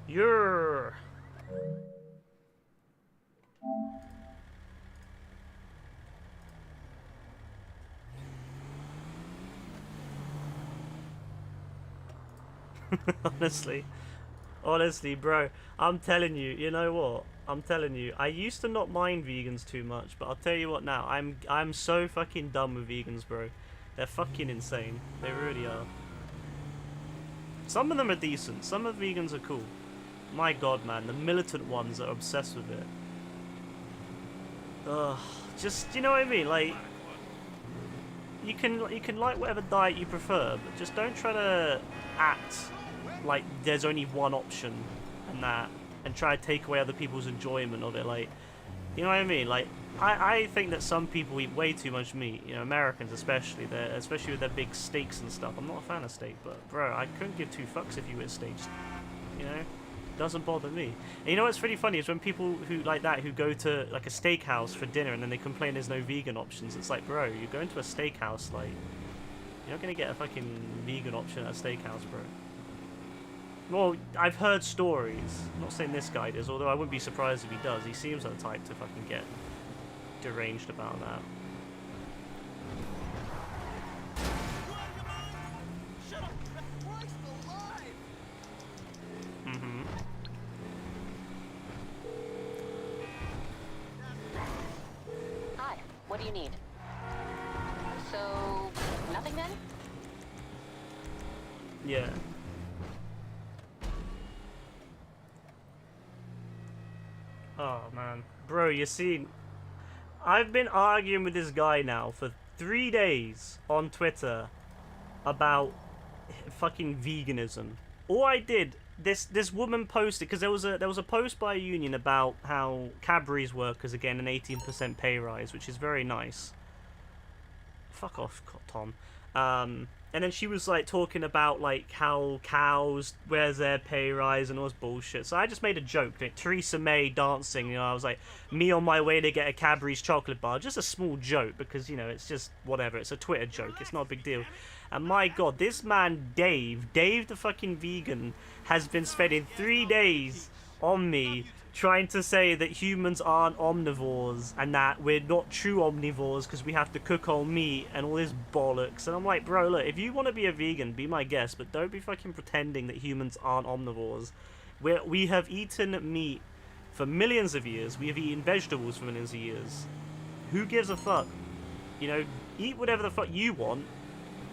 You're... Honestly. Honestly, bro. I'm telling you, you know what? I'm telling you, I used to not mind vegans too much, but I'll tell you what now, I'm so fucking done with vegans, bro. They're fucking insane. They really are. Some of them are decent. Some of the vegans are cool. My god, man, the militant ones are obsessed with it. Ugh, just, you know what I mean? Like, you can like whatever diet you prefer, but just don't try to act like there's only one option and that, and try to take away other people's enjoyment of it. Like, you know what I mean? Like, I think that some people eat way too much meat. You know, Americans especially. Especially with their big steaks and stuff. I'm not a fan of steak, but bro, I couldn't give two fucks if you eat steaks. You know, doesn't bother me. And you know what's really funny is when people who like that who go to like a steakhouse for dinner and then they complain there's no vegan options. It's like, bro, you're going to a steakhouse, like, you're not gonna get a fucking vegan option at a steakhouse, bro. Well, I've heard stories. I'm not saying this guy does, although I wouldn't be surprised if he does. He seems like the type to fucking get deranged about that. Mm-hmm. Hi, what do you need? So, nothing then? Yeah. Oh, man. Bro, you see, I've been arguing with this guy now for 3 days on Twitter about fucking veganism. All I did, this woman posted, because there was a post by a union about how Cadbury's workers are getting an 18% pay rise, which is very nice. Fuck off, Tom. And then she was like talking about like how cows, where's their pay rise and all this bullshit. So I just made a joke, like Theresa May dancing. You know, I was like, me on my way to get a Cadbury's chocolate bar, just a small joke because you know it's just whatever. It's a Twitter joke. It's not a big deal. And my god, this man Dave the fucking vegan, has been spending 3 days on me trying to say that humans aren't omnivores and that we're not true omnivores because we have to cook our meat and all this bollocks. And I'm like, bro, look, if you want to be a vegan, be my guest, but don't be fucking pretending that humans aren't omnivores. We have eaten meat for millions of years. We have eaten vegetables for millions of years. Who gives a fuck? You know, eat whatever the fuck you want,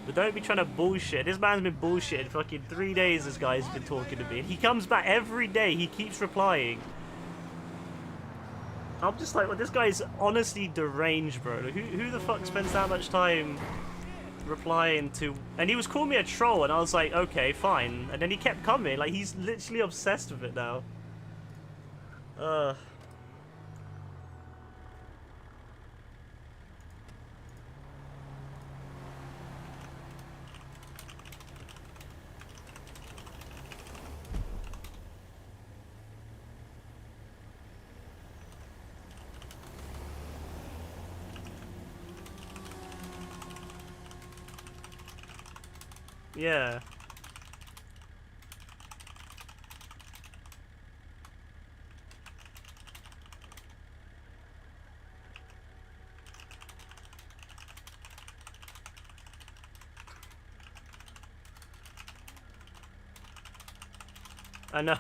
but don't be trying to bullshit. This man's been bullshitting fucking 3 days, this guy's been talking to me. And he comes back every day, he keeps replying. I'm just like, well, this guy's honestly deranged, bro. Who the fuck spends that much time replying to... And he was calling me a troll, and I was like, okay, fine. And then he kept coming. Like, he's literally obsessed with it now. Yeah. I know.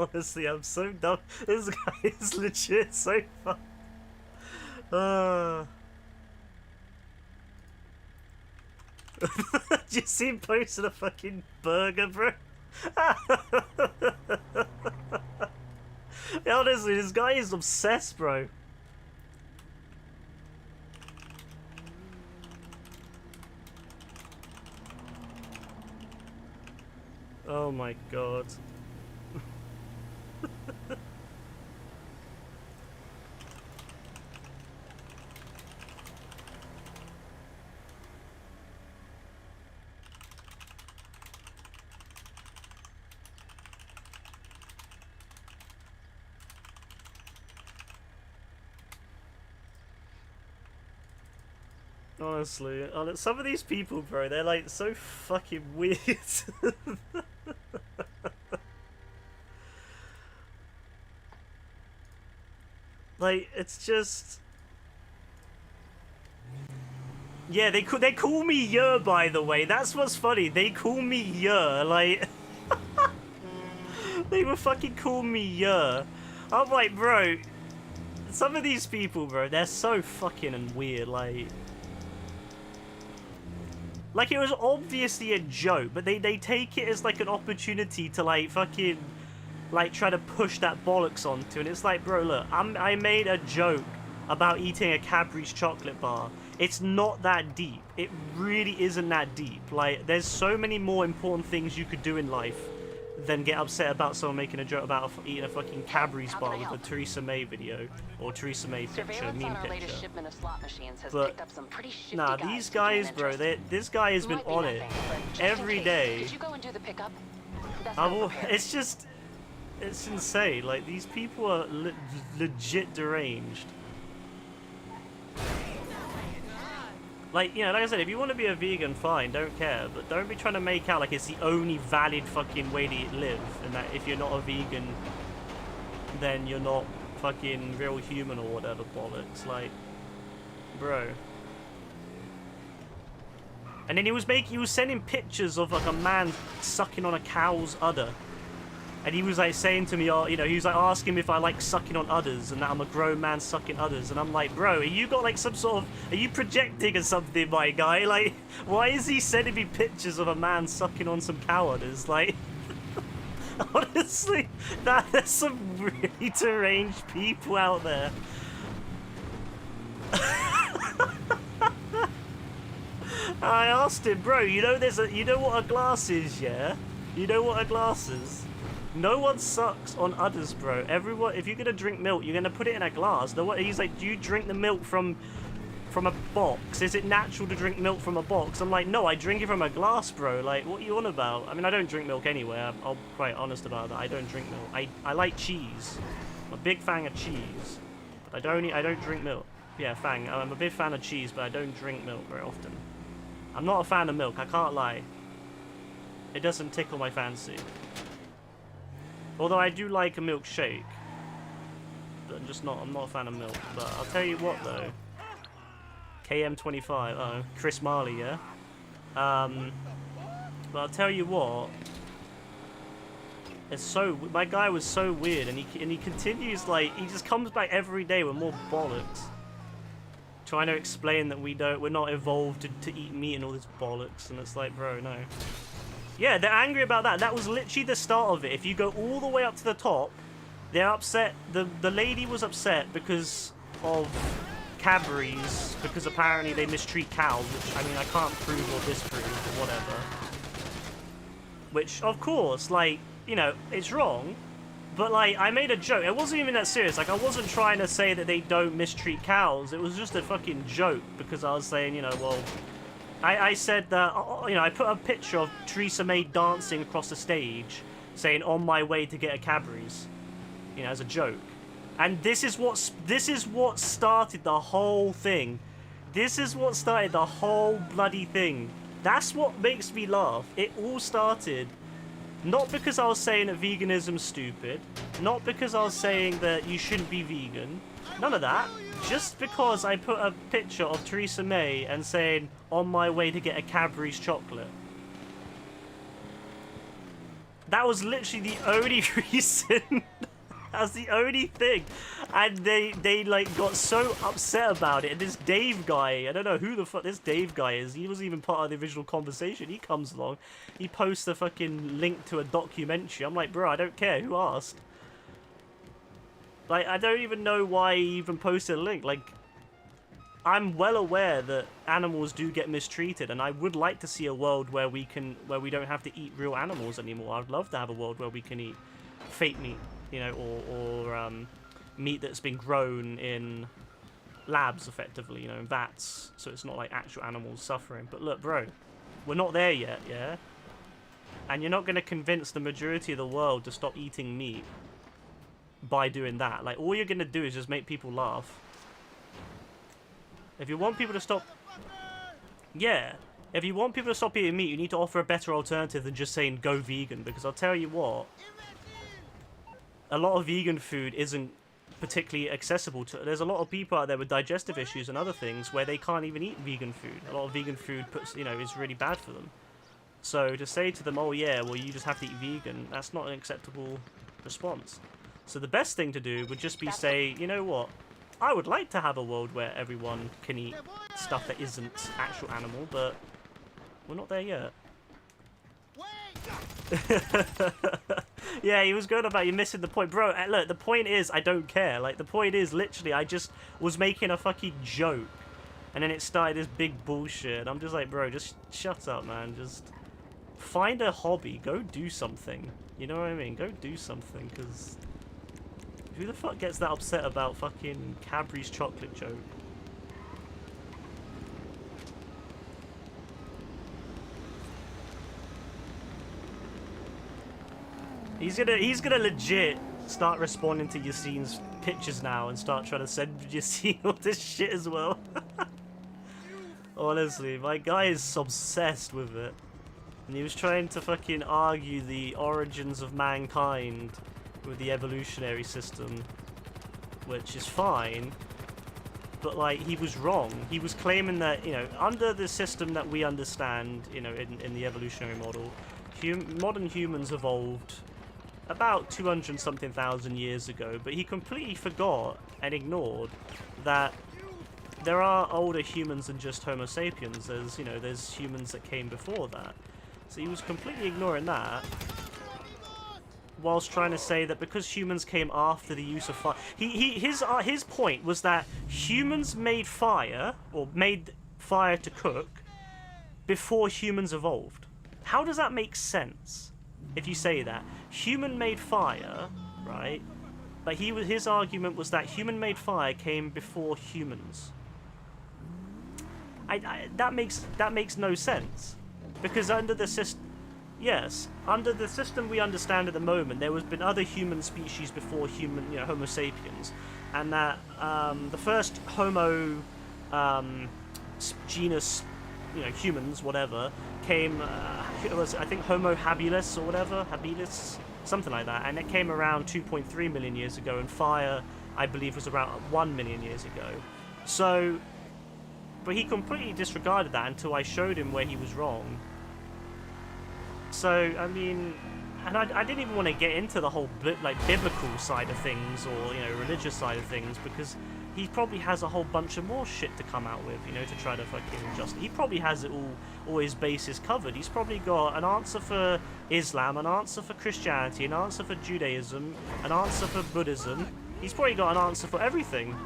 Honestly, I'm so dumb. This guy is legit so fun. Did you see him posting a fucking burger, bro? Yeah, honestly, this guy is obsessed, bro. Oh my god. Honestly, some of these people, bro, they're like so fucking weird. Like, it's just... Yeah, they call me Yer, by the way. That's what's funny. They call me Yer, like... They were fucking calling me Yer. I'm like, bro, some of these people, bro, they're so fucking and weird, like... Like, it was obviously a joke, but they take it as, like, an opportunity to, like, fucking, like, try to push that bollocks onto. And it's like, bro, look, I made a joke about eating a Cadbury's chocolate bar. It's not that deep. It really isn't that deep. Like, there's so many more important things you could do in life than get upset about someone making a joke about eating a fucking Cadbury's bar with a Theresa May video or Theresa May picture, meme picture. But nah, these guys, bro, this guy has been on it every day. Did you go and do the pickup? It's just, it's insane. Like, these people are legit deranged. Like, you know, like I said, if you want to be a vegan, fine, don't care. But don't be trying to make out like it's the only valid fucking way to live. And that if you're not a vegan, then you're not fucking real human or whatever bollocks. Like, bro. And then he was sending pictures of like a man sucking on a cow's udder. And he was like saying to me, oh, you know, he was like asking me if I like sucking on udders and that I'm a grown man sucking udders. And I'm like, bro, you got like some sort of, are you projecting or something, my guy? Like, why is he sending me pictures of a man sucking on some cow udders? Like, honestly, there's some really deranged people out there. I asked him, bro, you know you know what a glass is, yeah? You know what a glass is? No one sucks on udders, bro. Everyone, if you're gonna drink milk, you're gonna put it in a glass. He's like, do you drink the milk from a box? Is it natural to drink milk from a box? I'm like, no, I drink it from a glass, bro. Like, what are you on about? I mean, I don't drink milk anyway. I'll be quite honest about that. I don't drink milk. I like cheese. I'm a big fan of cheese. But I don't drink milk. Yeah, Fang. I'm a big fan of cheese, but I don't drink milk very often. I'm not a fan of milk. I can't lie. It doesn't tickle my fancy. Although I do like a milkshake, but I'm not a fan of milk. But I'll tell you what though, KM25, oh, Chris Marley, yeah. But I'll tell you what, my guy was so weird, and he continues, like, he just comes back every day with more bollocks, trying to explain that we're not evolved to eat meat and all this bollocks, and it's like, bro, no. Yeah, they're angry about that. That was literally the start of it. If you go all the way up to the top, they're upset. The lady was upset because of Cadbury's, because apparently they mistreat cows, which, I mean, I can't prove or disprove or whatever. Which, of course, like, you know, it's wrong. But, like, I made a joke. It wasn't even that serious. Like, I wasn't trying to say that they don't mistreat cows. It was just a fucking joke because I was saying, you know, well... I said that, you know, I put a picture of Theresa May dancing across the stage, saying, on my way to get a Cadbury's, you know, as a joke. And this is what started the whole thing. This is what started the whole bloody thing. That's what makes me laugh. It all started, not because I was saying that veganism's stupid, not because I was saying that you shouldn't be vegan, none of that. Just because I put a picture of Theresa May and saying, on my way to get a Cadbury's chocolate. That was literally the only reason. That's the only thing. And they like got so upset about it. And this Dave guy, I don't know who the fuck this Dave guy is. He wasn't even part of the original conversation. He comes along. He posts a fucking link to a documentary. I'm like, bro, I don't care. Who asked? Like, I don't even know why he even posted a link. Like, I'm well aware that animals do get mistreated, and I would like to see a world where we don't have to eat real animals anymore. I'd love to have a world where we can eat fake meat, you know, or meat that's been grown in labs, effectively, you know, in vats, so it's not like actual animals suffering. But look, bro, we're not there yet, yeah? And you're not going to convince the majority of the world to stop eating meat by doing that. Like, all you're going to do is just make people laugh. If you want people to stop... Yeah. If you want people to stop eating meat, you need to offer a better alternative than just saying go vegan. Because I'll tell you what, a lot of vegan food isn't particularly accessible to... There's a lot of people out there with digestive issues and other things where they can't even eat vegan food. A lot of vegan food is really bad for them. So to say to them, oh yeah, well you just have to eat vegan, that's not an acceptable response. So the best thing to do would just be say, you know what, I would like to have a world where everyone can eat stuff that isn't actual animal, but we're not there yet. Yeah, he was going about you missing the point. Bro, look, the point is I don't care. Like, the point is literally I just was making a fucking joke. And then it started this big bullshit. I'm just like, bro, just shut up, man. Just find a hobby. Go do something. You know what I mean? Go do something, because... Who the fuck gets that upset about fucking Cadbury's chocolate joke? He's gonna legit start responding to Yassine's pictures now and start trying to send Yassine all this shit as well. Honestly, my guy is obsessed with it. And he was trying to fucking argue the origins of mankind with the evolutionary system, which is fine, but like, he was wrong. He was claiming that, you know, under the system that we understand, you know, in the evolutionary model, modern humans evolved about 200 something thousand years ago, but he completely forgot and ignored that there are older humans than just Homo sapiens. There's, you know, there's humans that came before that. So he was completely ignoring that, whilst trying to say that because humans came after the use of fire... His point was that humans made fire, or made fire to cook, before humans evolved. How does that make sense, if you say that? Human-made fire, right? But his argument was that human-made fire came before humans. That makes no sense. Because under the system... Yes, under the system we understand at the moment, there has been other human species before human, you know, Homo sapiens, and that the first Homo genus, you know, humans, whatever, came. It was, I think, Homo habilis or whatever, habilis, something like that, and it came around 2.3 million years ago, and fire, I believe, was around 1 million years ago. So, but he completely disregarded that until I showed him where he was wrong. So, I mean, and I didn't even want to get into the whole, like, biblical side of things, or, you know, religious side of things, because he probably has a whole bunch of more shit to come out with, you know, to try to fucking adjust. He probably has it all his bases covered. He's probably got an answer for Islam, an answer for Christianity, an answer for Judaism, an answer for Buddhism. He's probably got an answer for everything.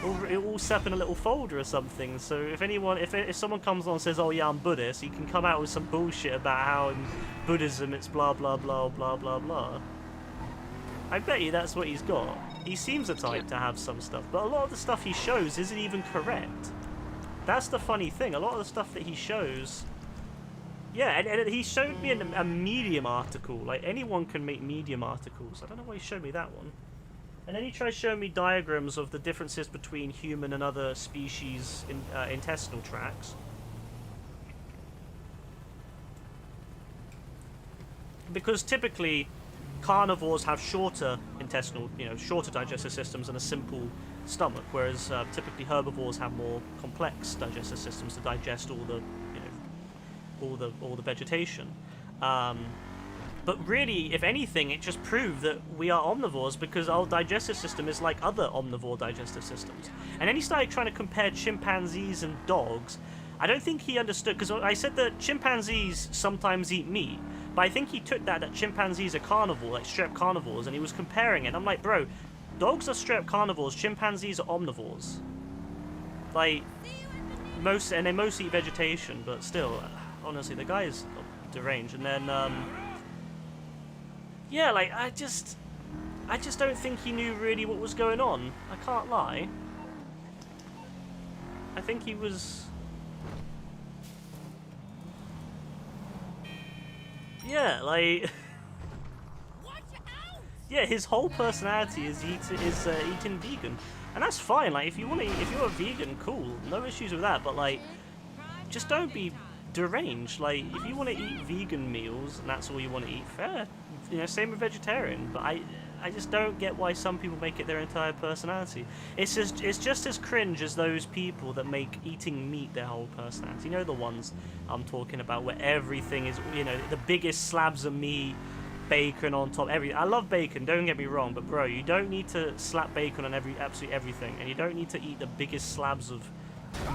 All set up in a little folder or something. So if someone comes on and says, oh yeah, I'm Buddhist, he can come out with some bullshit about how in Buddhism it's blah blah blah blah blah blah. I bet you that's what he's got. He seems the type to have some stuff, but a lot of the stuff he shows isn't even correct. That's the funny thing. A lot of the stuff that he shows... Yeah, and he showed me a Medium article. Like, anyone can make Medium articles. I don't know why he showed me that one. And then he tried showing me diagrams of the differences between human and other species intestinal tracts. Because typically, carnivores have shorter intestinal, shorter digestive systems and a simple stomach, whereas typically herbivores have more complex digestive systems to digest all the vegetation. But really, if anything, it just proved that we are omnivores because our digestive system is like other omnivore digestive systems. And then he started trying to compare chimpanzees and dogs. I don't think he understood, because I said that chimpanzees sometimes eat meat, but I think he took that chimpanzees are carnivore, like straight up carnivores, and he was comparing it. I'm like, bro, dogs are straight up carnivores, chimpanzees are omnivores. like they mostly eat vegetation, but still, honestly, the guy is deranged. And then yeah, like I just don't think he knew really what was going on. I can't lie. I think he was. Yeah, like. Yeah, his whole personality is eating vegan, and that's fine. Like, if you're a vegan, cool, no issues with that. But like, just don't be deranged. Like, if you want to eat vegan meals and that's all you want to eat, fair. You know, same with vegetarian. But I just don't get why some people make it their entire personality. It's just as cringe as those people that make eating meat their whole personality. You know, the ones I'm talking about, where everything is, you know, the biggest slabs of meat. Bacon on top, I love bacon, don't get me wrong, but bro, you don't need to slap bacon on absolutely everything, and you don't need to eat the biggest slabs of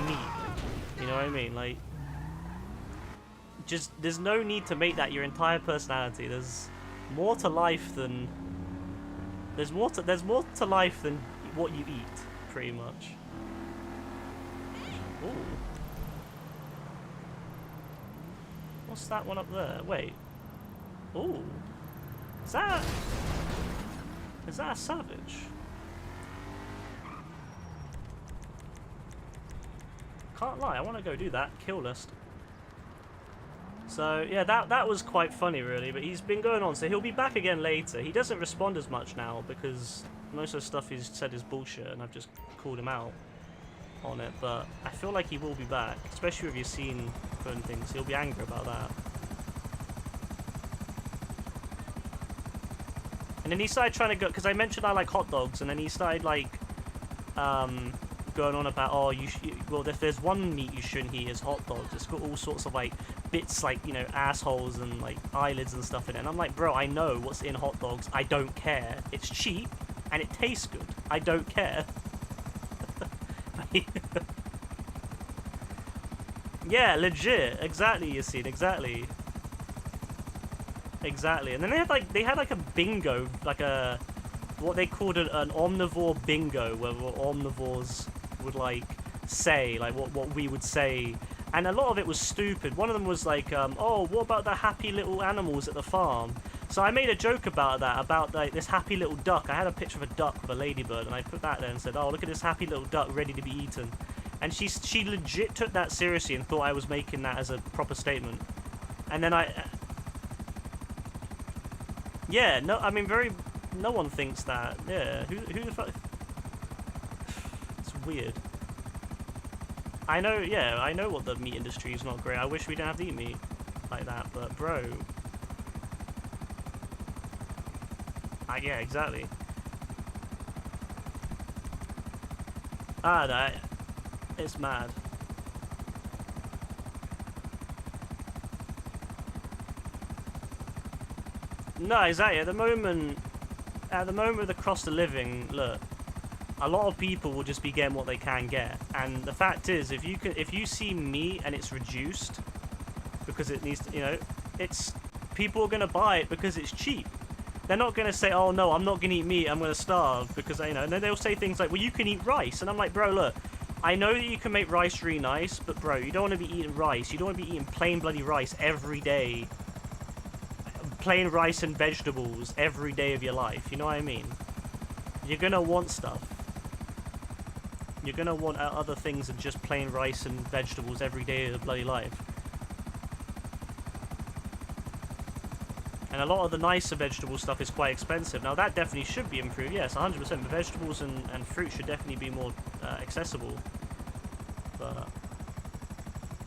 meat. You know what I mean? Like, just there's no need to make that your entire personality. There's more to life than there's more to life than what you eat, pretty much. Ooh. What's that one up there? Wait. Ooh. Is that a savage? Can't lie, I want to go do that. Kill list. So yeah, that was quite funny really, but he's been going on, so he'll be back again later. He doesn't respond as much now because most of the stuff he's said is bullshit, and I've just called him out on it. But I feel like he will be back, especially if you've seen certain things. He'll be angry about that. And then he started trying to go, because I mentioned I like hot dogs, and then he started like going on about, oh, well, if there's one meat you shouldn't eat is hot dogs. It's got all sorts of like bits like, you know, assholes and like eyelids and stuff in it. And I'm like, bro, I know what's in hot dogs. I don't care. It's cheap and it tastes good. I don't care. Yeah, legit. Exactly, Yassine. Exactly. Exactly. And then they had like a bingo, like a what they called an omnivore bingo, where omnivores would like say like what we would say, and a lot of it was stupid. One of them was like, oh, what about the happy little animals at the farm? So I made a joke about that, about like this happy little duck. I had a picture of a duck with a ladybird, and I put that there and said, oh, look at this happy little duck ready to be eaten. And she legit took that seriously and thought I was making that as a proper statement. And then yeah, no, I mean, no one thinks that. Yeah, who the fuck? It's weird. I know, yeah, I know what the meat industry is not great. I wish we didn't have to eat meat like that, but bro. Yeah, exactly. That it's mad. No, exactly. At the moment with the cost of living, look, a lot of people will just be getting what they can get. And the fact is, if you see meat and it's reduced because it needs to, you know, people are gonna buy it because it's cheap. They're not gonna say, oh no, I'm not gonna eat meat, I'm gonna starve, because, you know. And then they'll say things like, well, you can eat rice, and I'm like, bro, look, I know that you can make rice really nice, but bro, you don't want to be eating rice. You don't want to be eating plain bloody rice every day. Plain rice and vegetables every day of your life, you know what I mean? You're gonna want stuff. You're gonna want other things than just plain rice and vegetables every day of your bloody life. And a lot of the nicer vegetable stuff is quite expensive. Now that definitely should be improved, yes, 100%. The vegetables and fruit should definitely be more accessible. But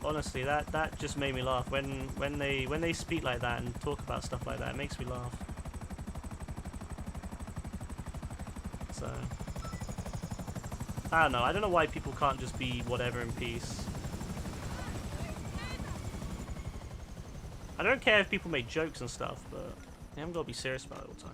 honestly, that just made me laugh when they speak like that and talk about stuff like that. It makes me laugh. So I don't know. I don't know why people can't just be whatever in peace. I don't care if people make jokes and stuff, but you haven't got to be serious about it all the time.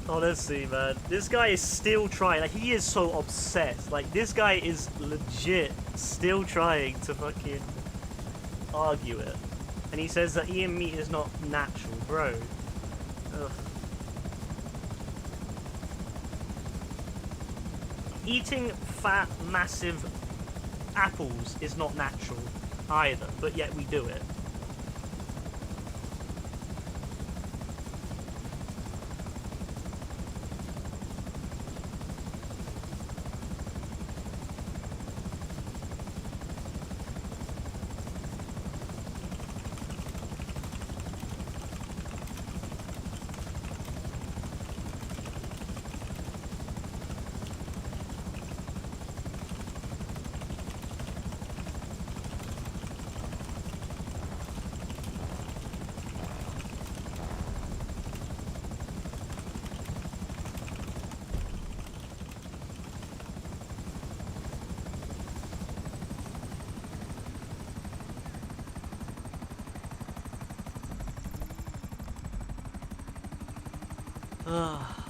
Honestly, man, this guy is still trying. Like, he is so obsessed. Like, this guy is legit still trying to fucking argue it. And he says that eating meat is not natural, bro. Ugh. Eating fat, massive apples is not natural either, but yet we do it.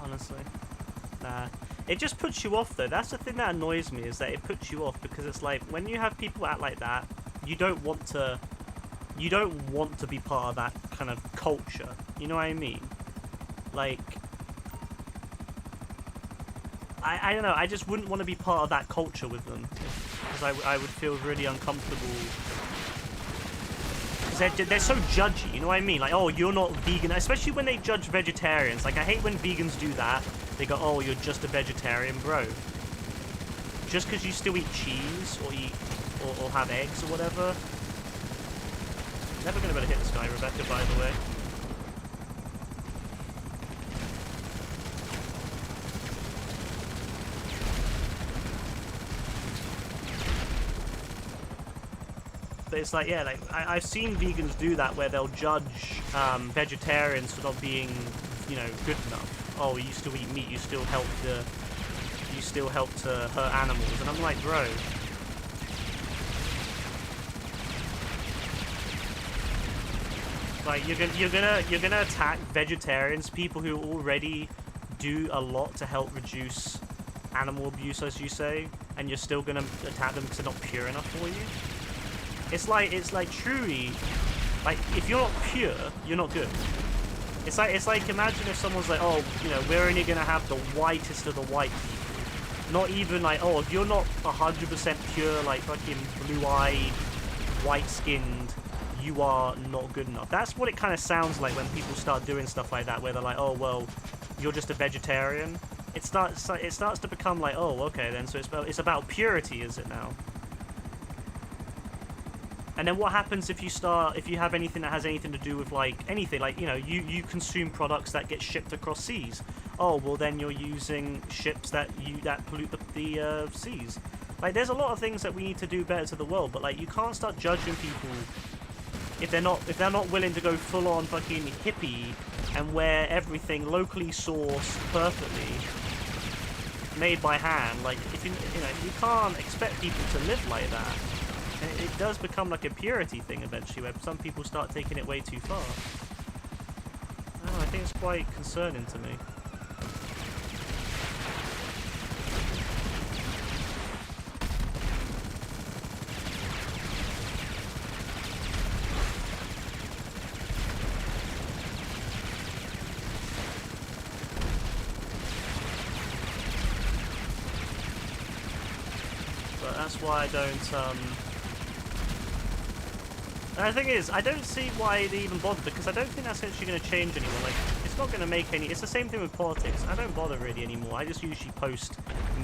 Honestly. Nah. It just puts you off though. That's the thing that annoys me, is that it puts you off because it's like when you have people act like that, you don't want to be part of that kind of culture. You know what I mean? Like, I don't know, I just wouldn't want to be part of that culture with them because I would feel really uncomfortable. They're so judgy, you know what I mean? Like, oh, you're not vegan, especially when they judge vegetarians. Like, I hate when vegans do that. They go, oh, you're just a vegetarian, bro. Just because you still eat cheese or or have eggs or whatever. Never gonna be able to hit this guy, Rebecca, by the way. But it's like, yeah, like I've seen vegans do that where they'll judge vegetarians for not being, you know, good enough. Oh, you still eat meat, you still help to hurt animals, and I'm like, bro. Like, you're gonna attack vegetarians, people who already do a lot to help reduce animal abuse, as you say, and you're still gonna attack them because they're not pure enough for you. It's like truly, like, if you're not pure, you're not good. It's like imagine if someone's like, oh, you know, we're only gonna have the whitest of the white people. Not even like, oh, if you're not 100% pure, like fucking blue-eyed, white-skinned, you are not good enough. That's what it kind of sounds like when people start doing stuff like that, where they're like, oh, well, you're just a vegetarian. It starts to become like, oh, okay then, so it's about purity, is it now? And then what happens if you have anything that has anything to do with, like, anything, like, you know, you consume products that get shipped across seas. Oh, well then you're using ships that pollute the seas. Like, there's a lot of things that we need to do better to the world, but like, you can't start judging people if they're not willing to go full on fucking hippie and wear everything locally sourced, perfectly made by hand. Like, if you know, you can't expect people to live like that. And it does become like a purity thing eventually, where some people start taking it way too far. I think it's quite concerning to me. But that's why I don't, And the thing is, I don't see why they even bother, because I don't think that's actually going to change anyone. Like, it's not going to make any... It's the same thing with politics. I don't bother really anymore. I just usually post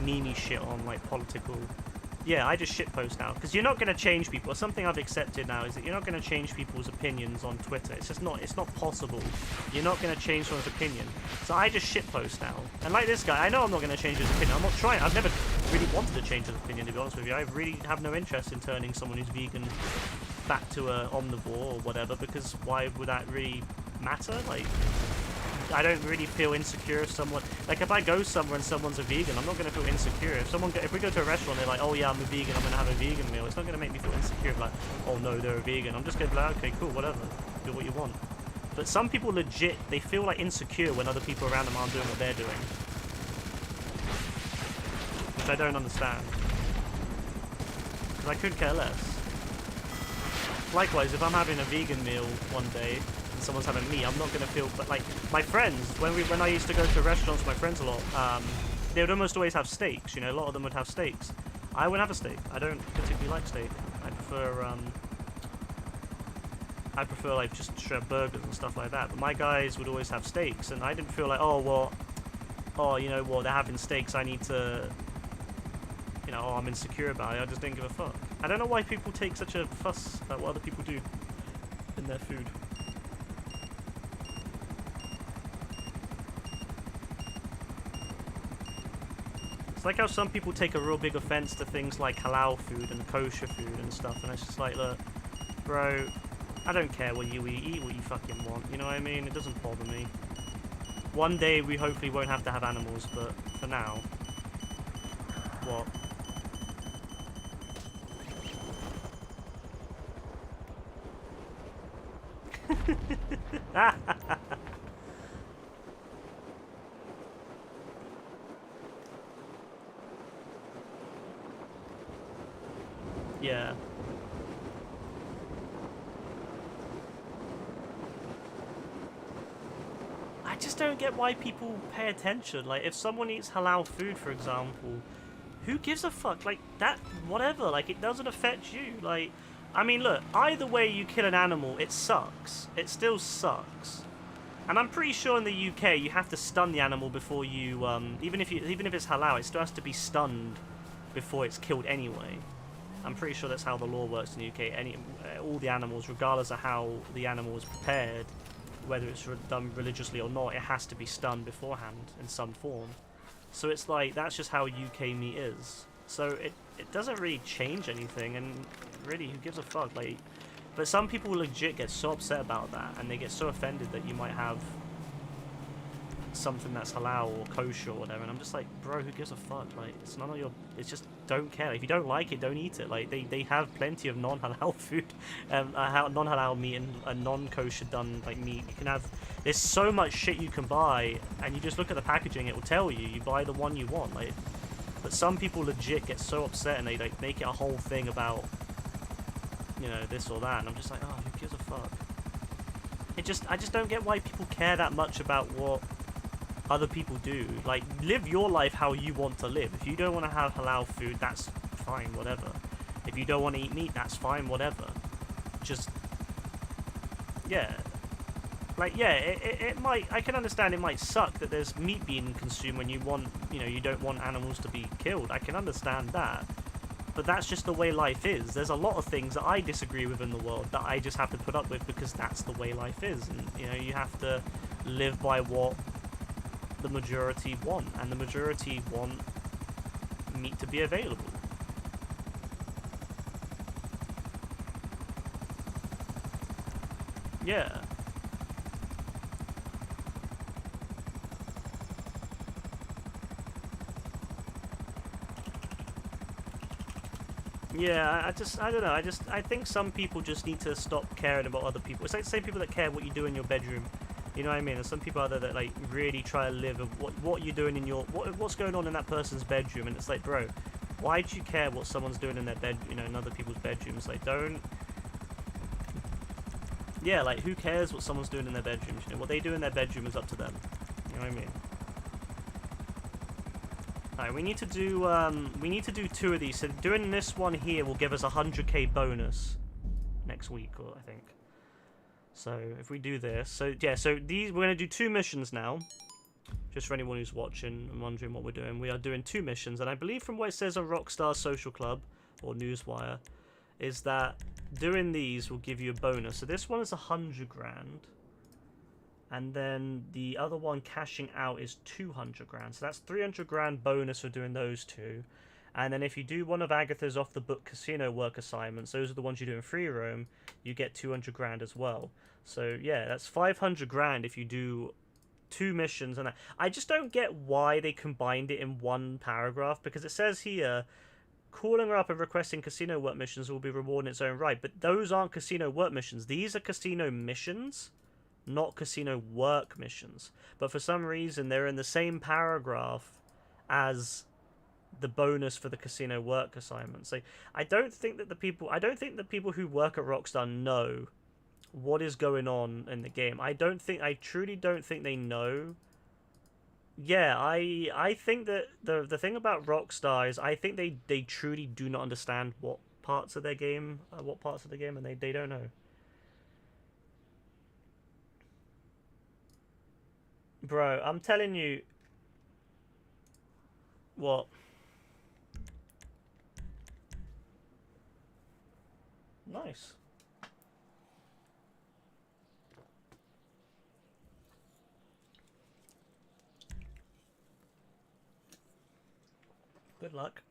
meme shit on, like, political... Yeah, I just shitpost now, because you're not going to change people. Something I've accepted now is that you're not going to change people's opinions on Twitter. It's just not... It's not possible. You're not going to change someone's opinion. So I just shitpost now. And like this guy, I know I'm not going to change his opinion. I'm not trying. I've never really wanted to change his opinion, to be honest with you. I really have no interest in turning someone who's vegan back to a omnivore or whatever, because why would that really matter? Like, I don't really feel insecure if someone, like, if I go somewhere and someone's a vegan, I'm not going to feel insecure. If we go to a restaurant, they're like, oh yeah, I'm a vegan, I'm going to have a vegan meal, it's not going to make me feel insecure, like, oh no, they're a vegan. I'm just going to be like, okay, cool, whatever, do what you want. But some people legit, they feel like insecure when other people around them aren't doing what they're doing. Which I don't understand. Because I could care less. Likewise, if I'm having a vegan meal one day and someone's having meat, I'm not going to feel... But like, my friends, when I used to go to restaurants with my friends a lot, they would almost always have steaks, you know, a lot of them would have steaks. I wouldn't have a steak. I don't particularly like steak. I prefer like just straight burgers and stuff like that. But my guys would always have steaks, and I didn't feel like, oh, you know what, they're having steaks, I need to, you know, I'm insecure about it. I just didn't give a fuck. I don't know why people take such a fuss about what other people do in their food. It's like how some people take a real big offense to things like halal food and kosher food and stuff, and it's just like, look, bro, I don't care what you eat what you fucking want, you know what I mean? It doesn't bother me. One day we hopefully won't have to have animals, but for now, what? Yeah. I just don't get why people pay attention. Like, if someone eats halal food, for example, who gives a fuck? Like, that, whatever, like, it doesn't affect you. Like, I mean, look, either way you kill an animal, it sucks. It still sucks. And I'm pretty sure in the UK you have to stun the animal before you, even if it's halal, it still has to be stunned before it's killed anyway. I'm pretty sure that's how the law works in the UK. All the animals, regardless of how the animal is prepared, whether it's done religiously or not, it has to be stunned beforehand in some form. So it's like, that's just how UK meat is. So it doesn't really change anything, and really, who gives a fuck? Like, but some people legit get so upset about that, and they get so offended that you might have something that's halal or kosher or whatever, and I'm just like, bro, who gives a fuck? Like, it's none of your... It's just, don't care. If you don't like it, don't eat it. Like, they have plenty of non-halal food, non-halal meat and non-kosher done, like, meat. You can have... There's so much shit you can buy, and you just look at the packaging, it will tell you. You buy the one you want. Like, but some people legit get so upset, and they, like, make it a whole thing about, you know, this or that, and I'm just like, oh, who gives a fuck? I just don't get why people care that much about what other people do. Like, live your life how you want to live. If you don't want to have halal food, that's fine, whatever. If you don't want to eat meat, that's fine, whatever. Just, yeah. Like, yeah, it might, I can understand it might suck that there's meat being consumed when you want, you know, you don't want animals to be killed. I can understand that. But that's just the way life is. There's a lot of things that I disagree with in the world that I just have to put up with because that's the way life is. And, you know, you have to live by what the majority want, and the majority want meat to be available. Yeah. Yeah, I don't know, I think some people just need to stop caring about other people. It's like the same people that care what you do in your bedroom. You know what I mean? There's some people out there that, like, really try to live of what you're doing in your... What's going on in that person's bedroom, and it's like, bro, why do you care what someone's doing in their bed, you know, in other people's bedrooms? Like, don't... Yeah, like, who cares what someone's doing in their bedrooms? You know, what they do in their bedroom is up to them. You know what I mean? Alright, we need to do 2 of these. So doing this one here will give us a 100k bonus next week, or I think. So if we do this, so yeah, so these, we're gonna do 2 missions now. Just for anyone who's watching and wondering what we're doing, we are doing 2 missions, and I believe from what it says on Rockstar Social Club or Newswire, is that doing these will give you a bonus. So this one is 100 grand, and then the other one cashing out is 200 grand. So that's 300 grand bonus for doing those 2. And then if you do one of Agatha's off-the-book casino work assignments, those are the ones you do in free roam, you get 200 grand as well. So yeah, that's 500 grand if you do 2 missions. And I just don't get why they combined it in one paragraph, because it says here, calling her up and requesting casino work missions will be rewarded in its own right. But those aren't casino work missions. These are casino missions. not casino work missions. But for some reason, they're in the same paragraph as the bonus for the casino work assignments. So I don't think that the people who work at Rockstar know what is going on in the game. I truly don't think they know. Yeah, I think that the thing about Rockstar is I think they truly do not understand what parts of the game, and they don't know. Bro, I'm telling you. What? Nice. Good luck.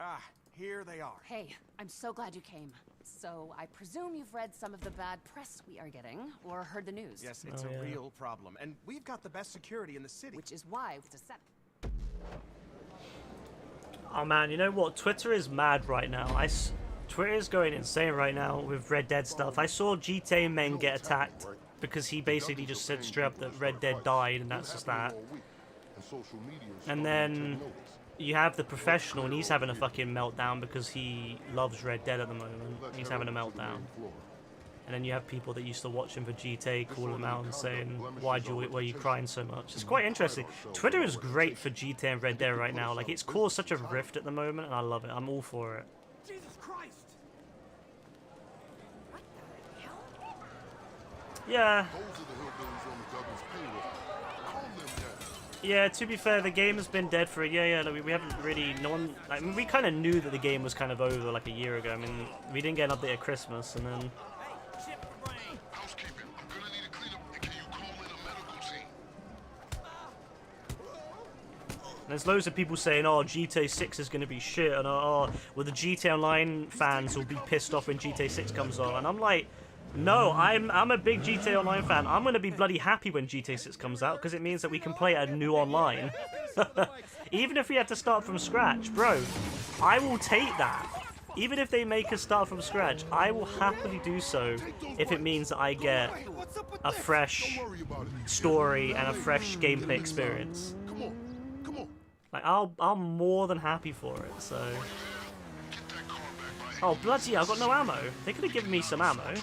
Ah, here they are. Hey, I'm so glad you came. So, I presume you've read some of the bad press we are getting, or heard the news. Yes, it's a real problem, and we've got the best security in the city. Which is why we set. Oh man, you know what? Twitter is mad right now. Twitter is going insane right now with Red Dead stuff. I saw GTA Men get attacked because he basically just said straight up that Red Dead died, and that's just that. And then you have the professional, and he's having a fucking meltdown because he loves Red Dead at the moment. He's having a meltdown. And then you have people that used to watch him for GTA calling him out and saying, why were you crying so much? It's quite interesting. Twitter is great for GTA and Red Dead right now. Like, it's caused such a rift at the moment, and I love it. I'm all for it. Jesus Christ! What the hell? Yeah. Yeah, to be fair, the game has been dead for a year. Yeah, like, we haven't really, no one, I mean, we kind of knew that the game was kind of over like a year ago. I mean, we didn't get an update at Christmas, and then... There's loads of people saying, oh, GTA 6 is going to be shit, and well, the GTA Online fans will be pissed off when GTA 6 comes on. And I'm like, no, I'm a big GTA Online fan. I'm going to be bloody happy when GTA 6 comes out, because it means that we can play a new online. Even if we have to start from scratch, bro, I will take that. Even if they make us start from scratch, I will happily do so if it means that I get a fresh story and a fresh gameplay experience. Like, I'm more than happy for it, so... Oh, bloody hell, I've got no ammo. They could have given me some ammo.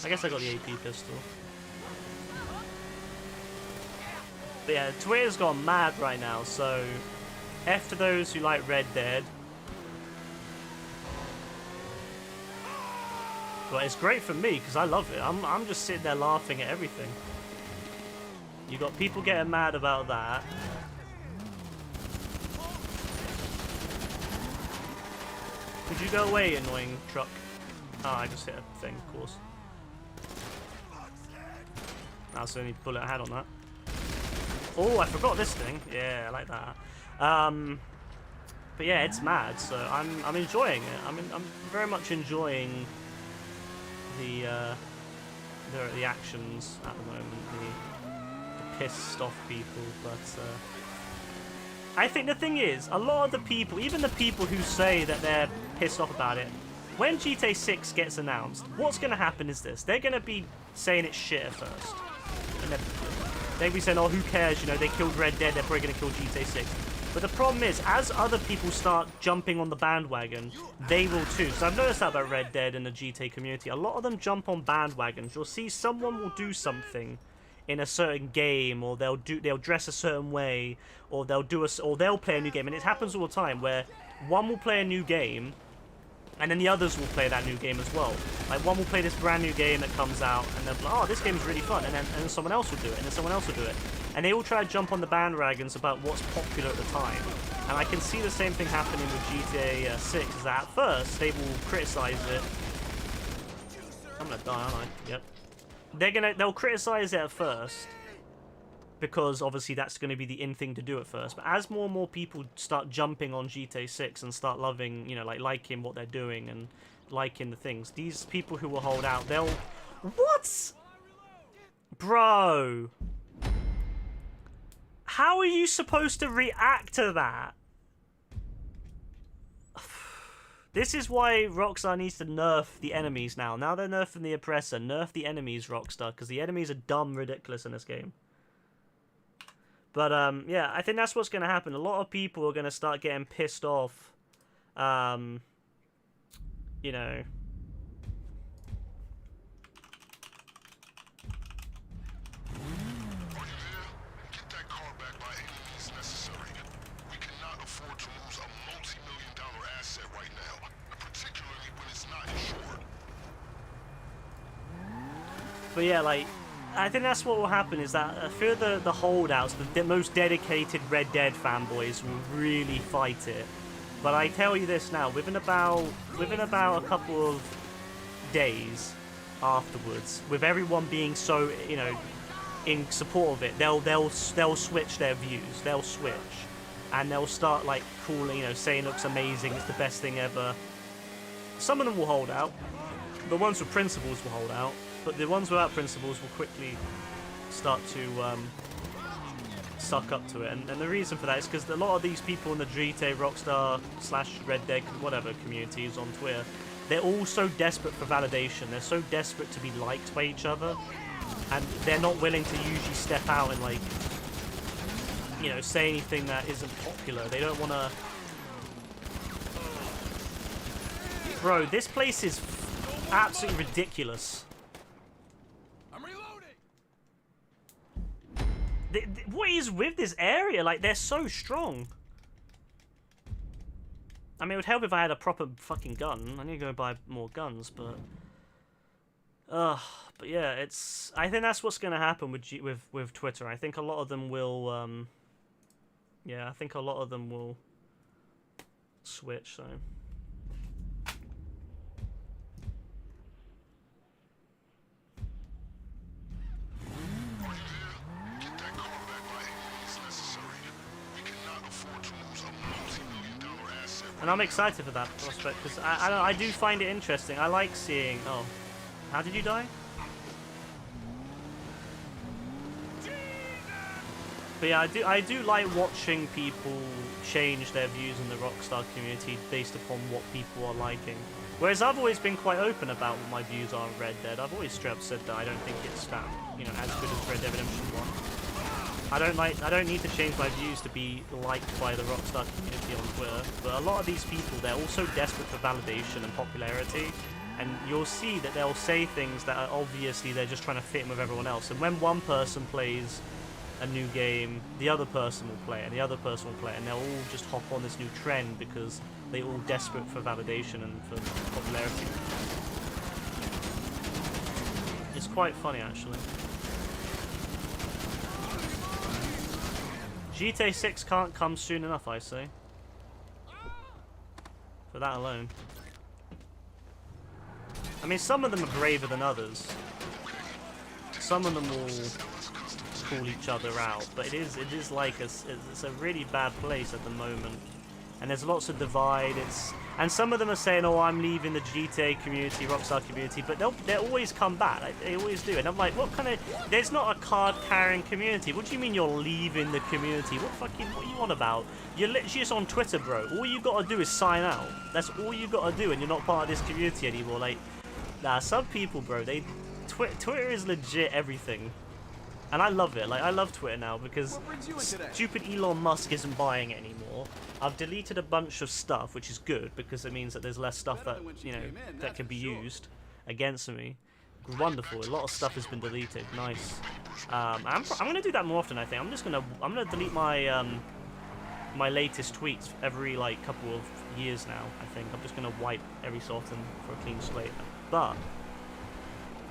I guess I got the AP pistol. But yeah, Twitter's gone mad right now, so... F to those who like Red Dead. But it's great for me, because I love it. I'm just sitting there laughing at everything. You got people getting mad about that. Could you go away, annoying truck? Oh, I just hit a thing, of course. That's the only bullet I had on that. Oh, I forgot this thing. Yeah, I like that. But yeah, it's mad. So I'm enjoying it. I'm very much enjoying the actions at the moment. The pissed off people, but I think the thing is, a lot of the people, even the people who say that they're pissed off about it, when GTA 6 gets announced, what's going to happen is this. They're going to be saying it's shit at first. And they'll be saying, oh, who cares, you know, they killed Red Dead, they're probably going to kill GTA 6. But the problem is, as other people start jumping on the bandwagon, they will too. So I've noticed that about Red Dead and the GTA community. A lot of them jump on bandwagons. You'll see someone will do something in a certain game, or they'll dress a certain way, or they'll play a new game, and it happens all the time where one will play a new game, and then the others will play that new game as well. Like, one will play this brand new game that comes out, and they'll be like, oh, this game's really fun, and then someone else will do it, and then someone else will do it, and they all try to jump on the bandwagons about what's popular at the time. And I can see the same thing happening with GTA 6. Is that at first they will criticize it. I'm gonna die, aren't I? Yep. They'll criticize it at first, because obviously that's going to be the in thing to do at first. But as more and more people start jumping on GTA 6 and start loving, you know, like liking what they're doing and liking the things, these people who will hold out, they'll... What? Bro. How are you supposed to react to that? This is why Rockstar needs to nerf the enemies now. Now they're nerfing the oppressor. Nerf the enemies, Rockstar, because the enemies are dumb, ridiculous in this game. But, yeah, I think that's what's going to happen. A lot of people are going to start getting pissed off. You know... But yeah, like, I think that's what will happen is that a few of the holdouts, the most dedicated Red Dead fanboys will really fight it. But I tell you this now, within about a couple of days afterwards, with everyone being so, you know, in support of it, they'll switch their views. They'll switch, and they'll start like calling, you know, saying it looks amazing, it's the best thing ever. Some of them will hold out. The ones with principles will hold out. But the ones without principles will quickly start to suck up to it. And the reason for that is because a lot of these people in the GTA, Rockstar, / Red Dead, whatever communities on Twitter, they're all so desperate for validation. They're so desperate to be liked by each other. And they're not willing to usually step out and, like, you know, say anything that isn't popular. They don't want to... Bro, this place is absolutely ridiculous. What is with this area? Like, they're so strong. I mean, it would help if I had a proper fucking gun. I need to go buy more guns, but... but yeah, it's... I think that's what's going to happen with Twitter. I think a lot of them will, yeah, I think a lot of them will switch, so... And I'm excited for that prospect because I do find it interesting. I like seeing. Oh, how did you die? But yeah, I do like watching people change their views in the Rockstar community based upon what people are liking. Whereas I've always been quite open about what my views are on Red Dead. I've always straight up said that I don't think it's that, you know, as good as Red Dead Redemption 1. I don't need to change my views to be liked by the Rockstar community on Twitter, but a lot of these people, they're also desperate for validation and popularity, and you'll see that they'll say things that are obviously they're just trying to fit in with everyone else, and when one person plays a new game, the other person will play it, and the other person will play it, and they'll all just hop on this new trend because they're all desperate for validation and for popularity. It's quite funny, actually. GTA 6 can't come soon enough, I say. For that alone. I mean, some of them are braver than others. Some of them will call each other out, but it is like it's a really bad place at the moment. And there's lots of divide. And some of them are saying, "Oh, I'm leaving the GTA community, Rockstar community," but they'll always come back. Like, they always do. And I'm like, what kind of? There's not a card-carrying community. What do you mean you're leaving the community? What are you on about? You're literally just on Twitter, bro. All you gotta do is sign out. That's all you gotta do, and you're not part of this community anymore. Like, nah, some people, bro. Twitter is legit everything. And I love it. Like, I love Twitter now because stupid Elon Musk isn't buying it anymore. I've deleted a bunch of stuff, which is good because it means that there's less stuff that, you know, that can be used against me. Wonderful. A lot of stuff has been deleted. Nice. I'm gonna do that more often. I think I'm gonna delete my my latest tweets every like couple of years now. I think I'm just gonna wipe every so often for a clean slate. But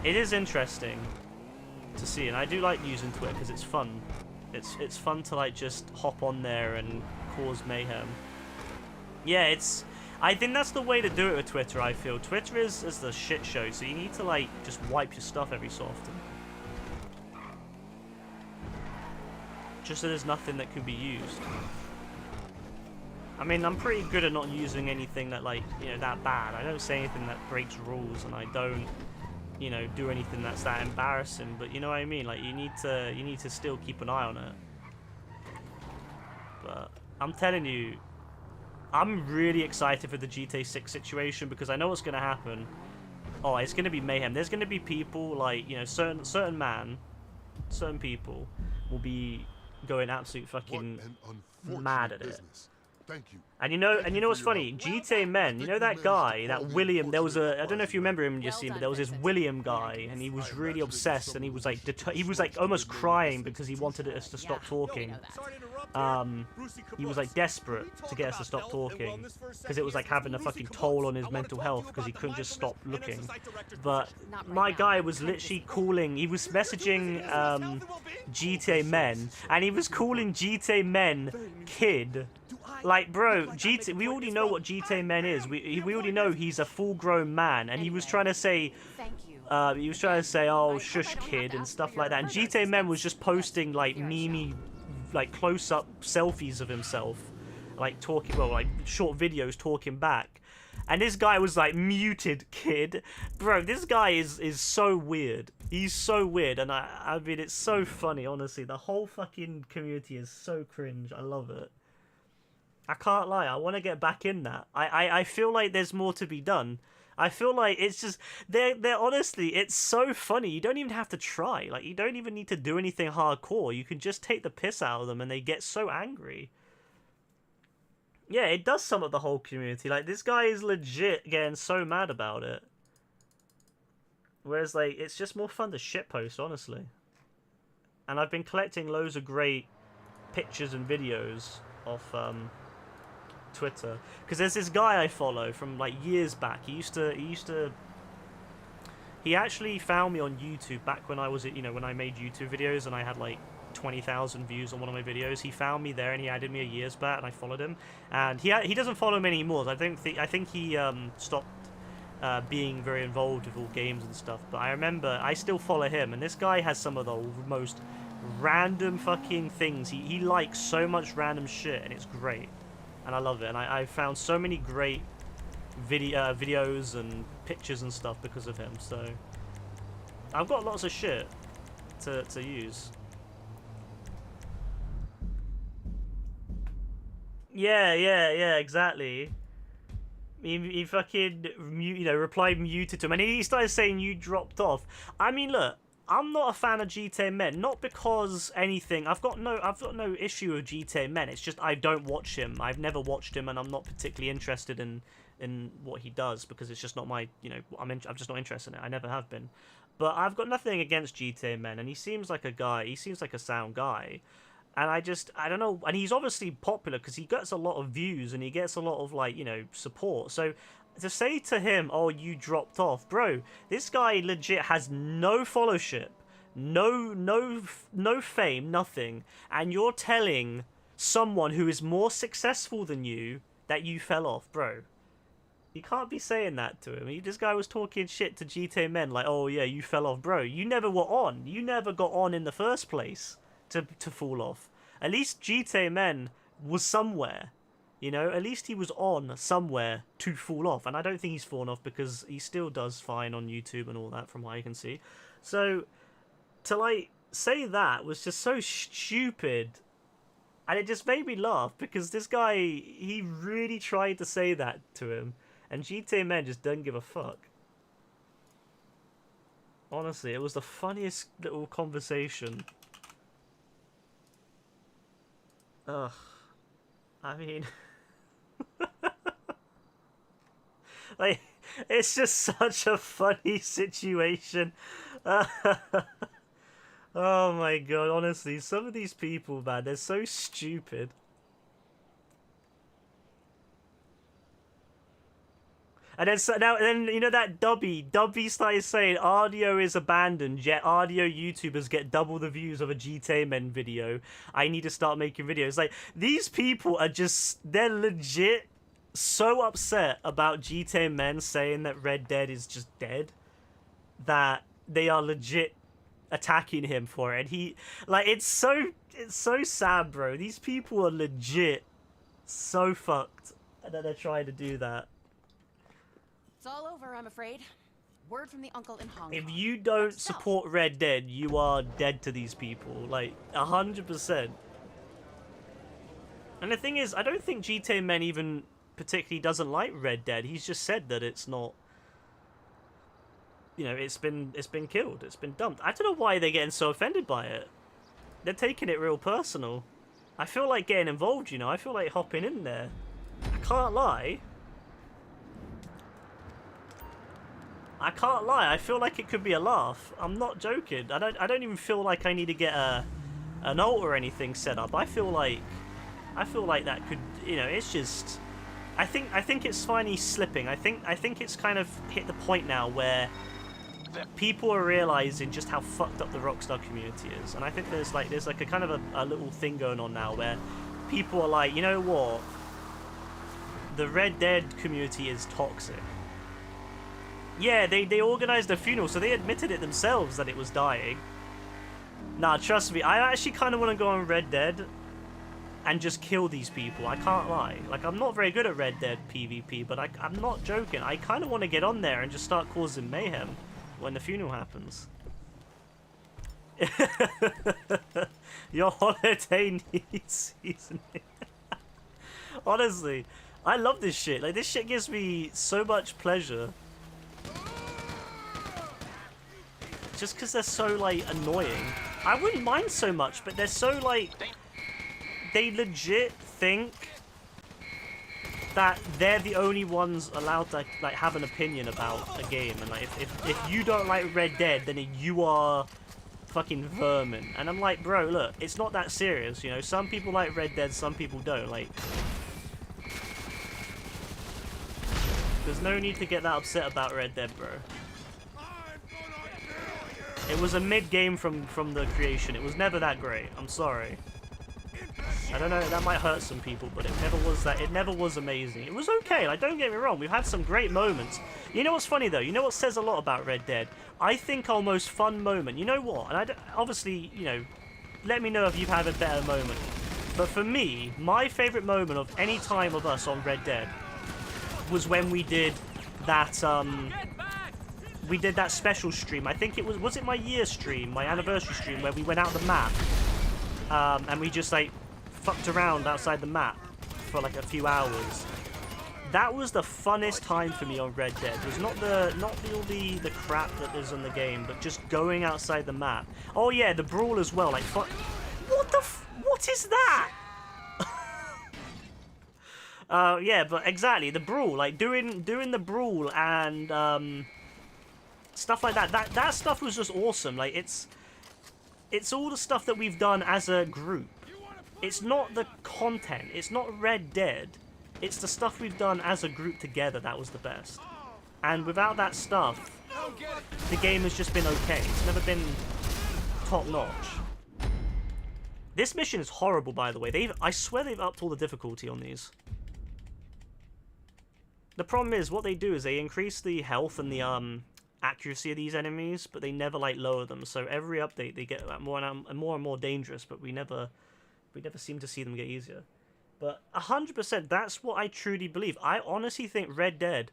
it is interesting to see, and I do like using Twitter because it's fun. It's fun to like just hop on there and cause mayhem. Yeah, I think that's the way to do it with Twitter. I feel Twitter is the shit show, so you need to like just wipe your stuff every so often, just so there's nothing that can be used. I mean, I'm pretty good at not using anything that like, you know, that bad. I don't say anything that breaks rules, and I don't, you know, do anything that's that embarrassing, but you know what I mean, like you need to still keep an eye on it. But I'm telling you, I'm really excited for the GTA 6 situation because I know what's going to happen. Oh, it's going to be mayhem. There's going to be people like, you know, certain people will be going absolute fucking mad at it. Thank you. And you know what's funny? GTA Men, you know that guy, that William, there was a, I don't know if you remember him, Yassine, but there was this William guy, and he was really obsessed, and he was like almost crying because he wanted us to stop talking. He was like desperate to get us to stop talking because it was like having a fucking toll on his mental health because he couldn't just stop looking. But my guy was literally calling, he was messaging GTA Men, and he was calling GTA Men kid. Like, bro, we already know what GTA Men is. We already know he's a full-grown man, and he was trying to say, oh, shush kid and stuff like that. And GTA Men was just posting like meme, like close-up selfies of himself, like talking, well, like short videos talking back. And this guy was like, muted kid. Bro, this guy is so weird. He's so weird, and I mean, it's so funny, honestly. The whole fucking community is so cringe. I love it. I can't lie, I want to get back in that. I feel like there's more to be done. I feel like it's just, they're honestly, it's so funny. You don't even have to try. Like, you don't even need to do anything hardcore. You can just take the piss out of them and they get so angry. Yeah, it does sum up the whole community. Like, this guy is legit getting so mad about it. Whereas, like, it's just more fun to shitpost, honestly. And I've been collecting loads of great pictures and videos off, Twitter, because there's this guy I follow from like years back. He actually found me on YouTube back when I was, you know, when I made YouTube videos and I had like 20,000 views on one of my videos. He found me there and he added me years back, and I followed him. And he doesn't follow me anymore. I think he stopped being very involved with all games and stuff. But I remember I still follow him, and this guy has some of the most random fucking things. He likes so much random shit, and it's great. And I love it, and I found so many great videos and pictures and stuff because of him, so I've got lots of shit to use. Yeah, exactly. He fucking, you know, replied muted to him, and he started saying you dropped off. I mean, look, I'm not a fan of GTA Men, not because anything. I've got no issue with GTA Men. It's just I don't watch him. I've never watched him, and I'm not particularly interested in what he does because it's just not my, you know, I'm just not interested in it. I never have been. But I've got nothing against GTA Men, and he seems like a guy. He seems like a sound guy, and I don't know. And he's obviously popular because he gets a lot of views and he gets a lot of, like, you know, support. So to say to him, oh, you dropped off, bro, this guy legit has no followership, no fame, nothing, and you're telling someone who is more successful than you that you fell off, bro. You can't be saying that to him. This guy was talking shit to GTA Men like, oh yeah, you fell off, bro. You never were on. You never got on in the first place to fall off. At least GTA Men was somewhere. You know, at least he was on somewhere to fall off. And I don't think he's fallen off because he still does fine on YouTube and all that from what I can see. So, to, like, say that was just so stupid. And it just made me laugh because this guy, he really tried to say that to him. And GTA Men just doesn't give a fuck. Honestly, it was the funniest little conversation. Ugh. I mean... like, it's just such a funny situation. Oh my god, honestly, some of these people, man, they're so stupid. And then then you know that Dubby started saying audio is abandoned, yet audio YouTubers get double the views of a GTA Men video. I need to start making videos. Like, these people are just, they're legit so upset about GTA Men saying that Red Dead is just dead that they are legit attacking him for it. And he, like, it's so sad, bro. These people are legit so fucked that they're trying to do that. It's all over, I'm afraid. Word from the uncle in Hong Kong. If you don't support Red Dead, you are dead to these people. Like, 100%. And the thing is, I don't think GTA Men even particularly doesn't like Red Dead. He's just said that it's not. You know, it's been killed. It's been dumped. I don't know why they're getting so offended by it. They're taking it real personal. I feel like getting involved, you know. I feel like hopping in there. I can't lie. I can't lie. I feel like it could be a laugh. I'm not joking. I don't even feel like I need to get an ult or anything set up. I feel like that could, you know, it's just I think it's finally slipping. I think it's kind of hit the point now where people are realizing just how fucked up the Rockstar community is, and I think there's like a kind of a little thing going on now where people are like, you know what, the Red Dead community is toxic. Yeah, they organized a funeral, so they admitted it themselves that it was dying. Nah, trust me, I actually kind of want to go on Red Dead and just kill these people. I can't lie. Like, I'm not very good at Red Dead PvP, but I'm not joking. I kind of want to get on there and just start causing mayhem when the funeral happens. Your holiday needs seasoning. Honestly, I love this shit. Like, this shit gives me so much pleasure. Just because they're so, like, annoying. I wouldn't mind so much, but they're so, like... They legit think that they're the only ones allowed to, like, have an opinion about a game. And, like, if you don't like Red Dead, then you are fucking vermin. And I'm like, bro, look, it's not that serious, you know? Some people like Red Dead, some people don't. Like... There's no need to get that upset about Red Dead, bro. It was a mid-game from the creation. It was never that great. I'm sorry. I don't know, that might hurt some people, but it never was amazing. It was okay, like, don't get me wrong, we've had some great moments. You know what's funny though? You know what says a lot about Red Dead? I think our most fun moment, you know what? And obviously, you know, let me know if you've had a better moment. But for me, my favorite moment of any time of us on Red Dead was when we did that special stream. I think it was it my year stream, my anniversary stream, where we went out the map and we just like fucked around outside the map for like a few hours. That was the funnest time for me on Red Dead. It was not all the crap that is in the game, but just going outside the map. Oh yeah, the brawl as well. Like, what is that? Yeah, but exactly, the brawl, like doing the brawl and stuff like that. That stuff was just awesome. Like, it's all the stuff that we've done as a group. It's not the content. It's not Red Dead. It's the stuff we've done as a group together that was the best. And without that stuff, the game has just been okay. It's never been top notch. This mission is horrible, by the way. I swear they've upped all the difficulty on these. The problem is, what they do is they increase the health and the accuracy of these enemies, but they never like lower them. So every update they get more and more dangerous, but we never seem to see them get easier. But 100%, that's what I truly believe. I honestly think Red Dead,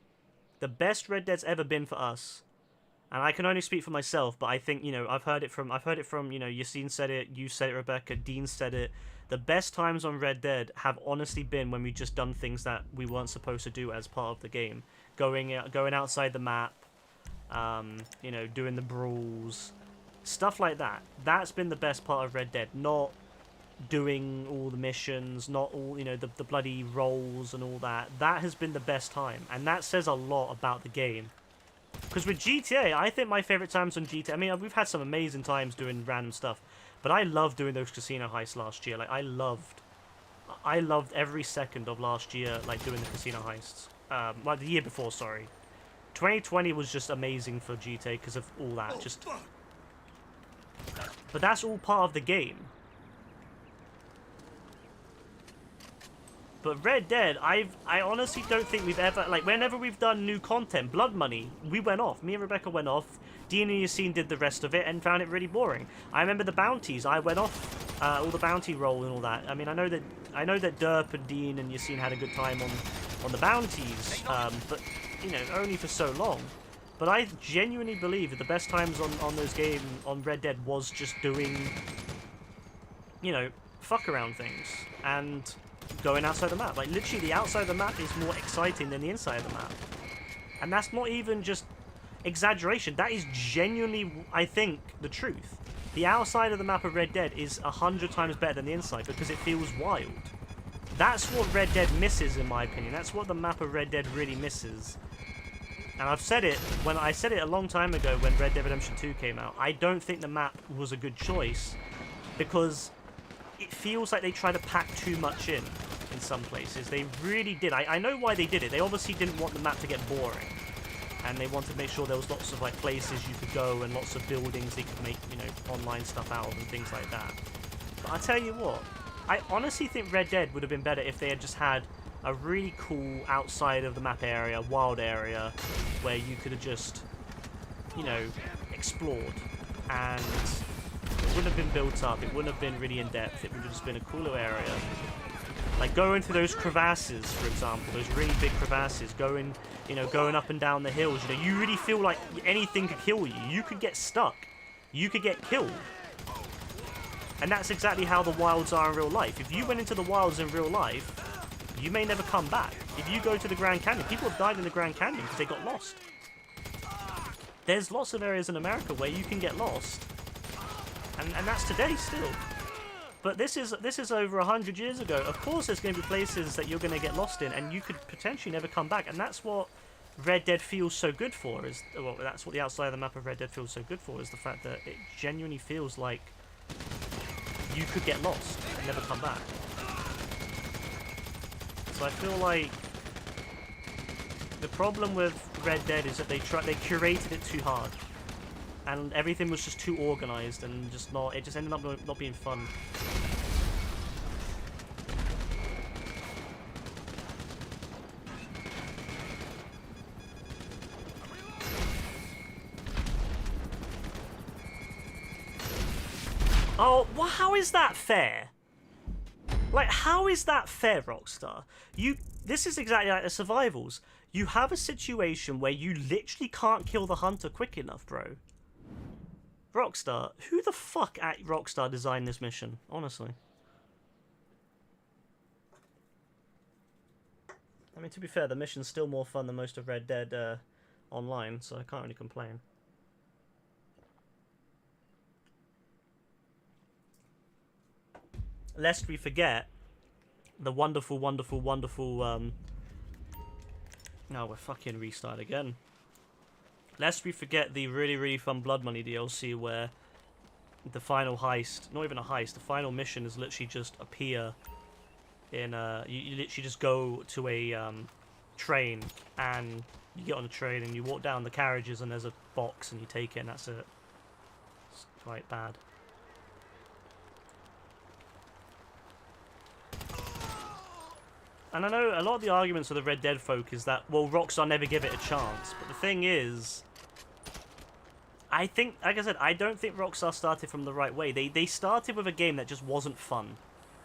the best Red Dead's ever been for us. And I can only speak for myself, but I think, you know, I've heard it from, you know, Yassine said it, you said it, Rebecca, Dean said it. The best times on Red Dead have honestly been when we just done things that we weren't supposed to do as part of the game. Going outside the map, you know, doing the brawls, stuff like that. That's been the best part of Red Dead, not doing all the missions, not all, you know, the bloody roles and all that. That has been the best time, and that says a lot about the game. Because with GTA, I think my favorite times on GTA, I mean, we've had some amazing times doing random stuff, but I loved doing those casino heists last year. Like, I loved every second of last year, like, doing the casino heists. Well, the year before, sorry. 2020 was just amazing for GTA because of all that. Just, but that's all part of the game. But Red Dead, I honestly don't think we've ever, like, whenever we've done new content, Blood Money, we went off. Me and Rebecca went off. Dean and Yassine did the rest of it and found it really boring. I remember the bounties. I went off all the bounty roll and all that. I mean, I know that Derp and Dean and Yassine had a good time on the bounties, but you know, only for so long. But I genuinely believe that the best times on those games on Red Dead was just doing, you know, fuck around things. And going outside the map. Like, literally, the outside of the map is more exciting than the inside of the map. And that's not even just exaggeration. That is genuinely, I think, the truth. The outside of the map of Red Dead is 100 times better than the inside because it feels wild. That's what Red Dead misses, in my opinion. That's what the map of Red Dead really misses. And I've said it, when I said it a long time ago when Red Dead Redemption 2 came out, I don't think the map was a good choice because it feels like they try to pack too much in some places. They really did. I know why they did it. They obviously didn't want the map to get boring. And they wanted to make sure there was lots of like places you could go and lots of buildings they could make, you know, online stuff out of and things like that. But I tell you what, I honestly think Red Dead would have been better if they had just had a really cool outside of the map area, wild area, where you could have just, you know, explored. And it wouldn't have been built up, it wouldn't have been really in depth, it would have just been a cooler area. Like going through those crevasses, for example, those really big crevasses, going up and down the hills, you know, you really feel like anything could kill you. You could get stuck. You could get killed. And that's exactly how the wilds are in real life. If you went into the wilds in real life, you may never come back. If you go to the Grand Canyon, people have died in the Grand Canyon because they got lost. There's lots of areas in America where you can get lost. And that's today still. But this is over 100 years ago. Of course there's going to be places that you're going to get lost in and you could potentially never come back. And that's what Red Dead feels so good for. Well, that's what the outside of the map of Red Dead feels so good for, is the fact that it genuinely feels like you could get lost and never come back. So I feel like the problem with Red Dead is that they curated it too hard. And everything was just too organized and it just ended up not being fun. Oh, well, how is that fair? Like, how is that fair, Rockstar? This is exactly like the survivals. You have a situation where you literally can't kill the hunter quick enough, bro. Rockstar, who the fuck at Rockstar designed this mission? Honestly. I mean, to be fair, the mission's still more fun than most of Red Dead Online, so I can't really complain. Lest we forget the wonderful, wonderful, wonderful, No, we're fucking restart again. Lest we forget the really, really fun Blood Money DLC where the final heist, not even a heist, the final mission is literally just appear in you literally just go to a train and you get on the train and you walk down the carriages and there's a box and you take it and that's it. It's quite bad. And I know a lot of the arguments of the Red Dead folk is that, well, Rockstar never give it a chance. But the thing is, I think, like I said, I don't think Rockstar started from the right way. They started with a game that just wasn't fun.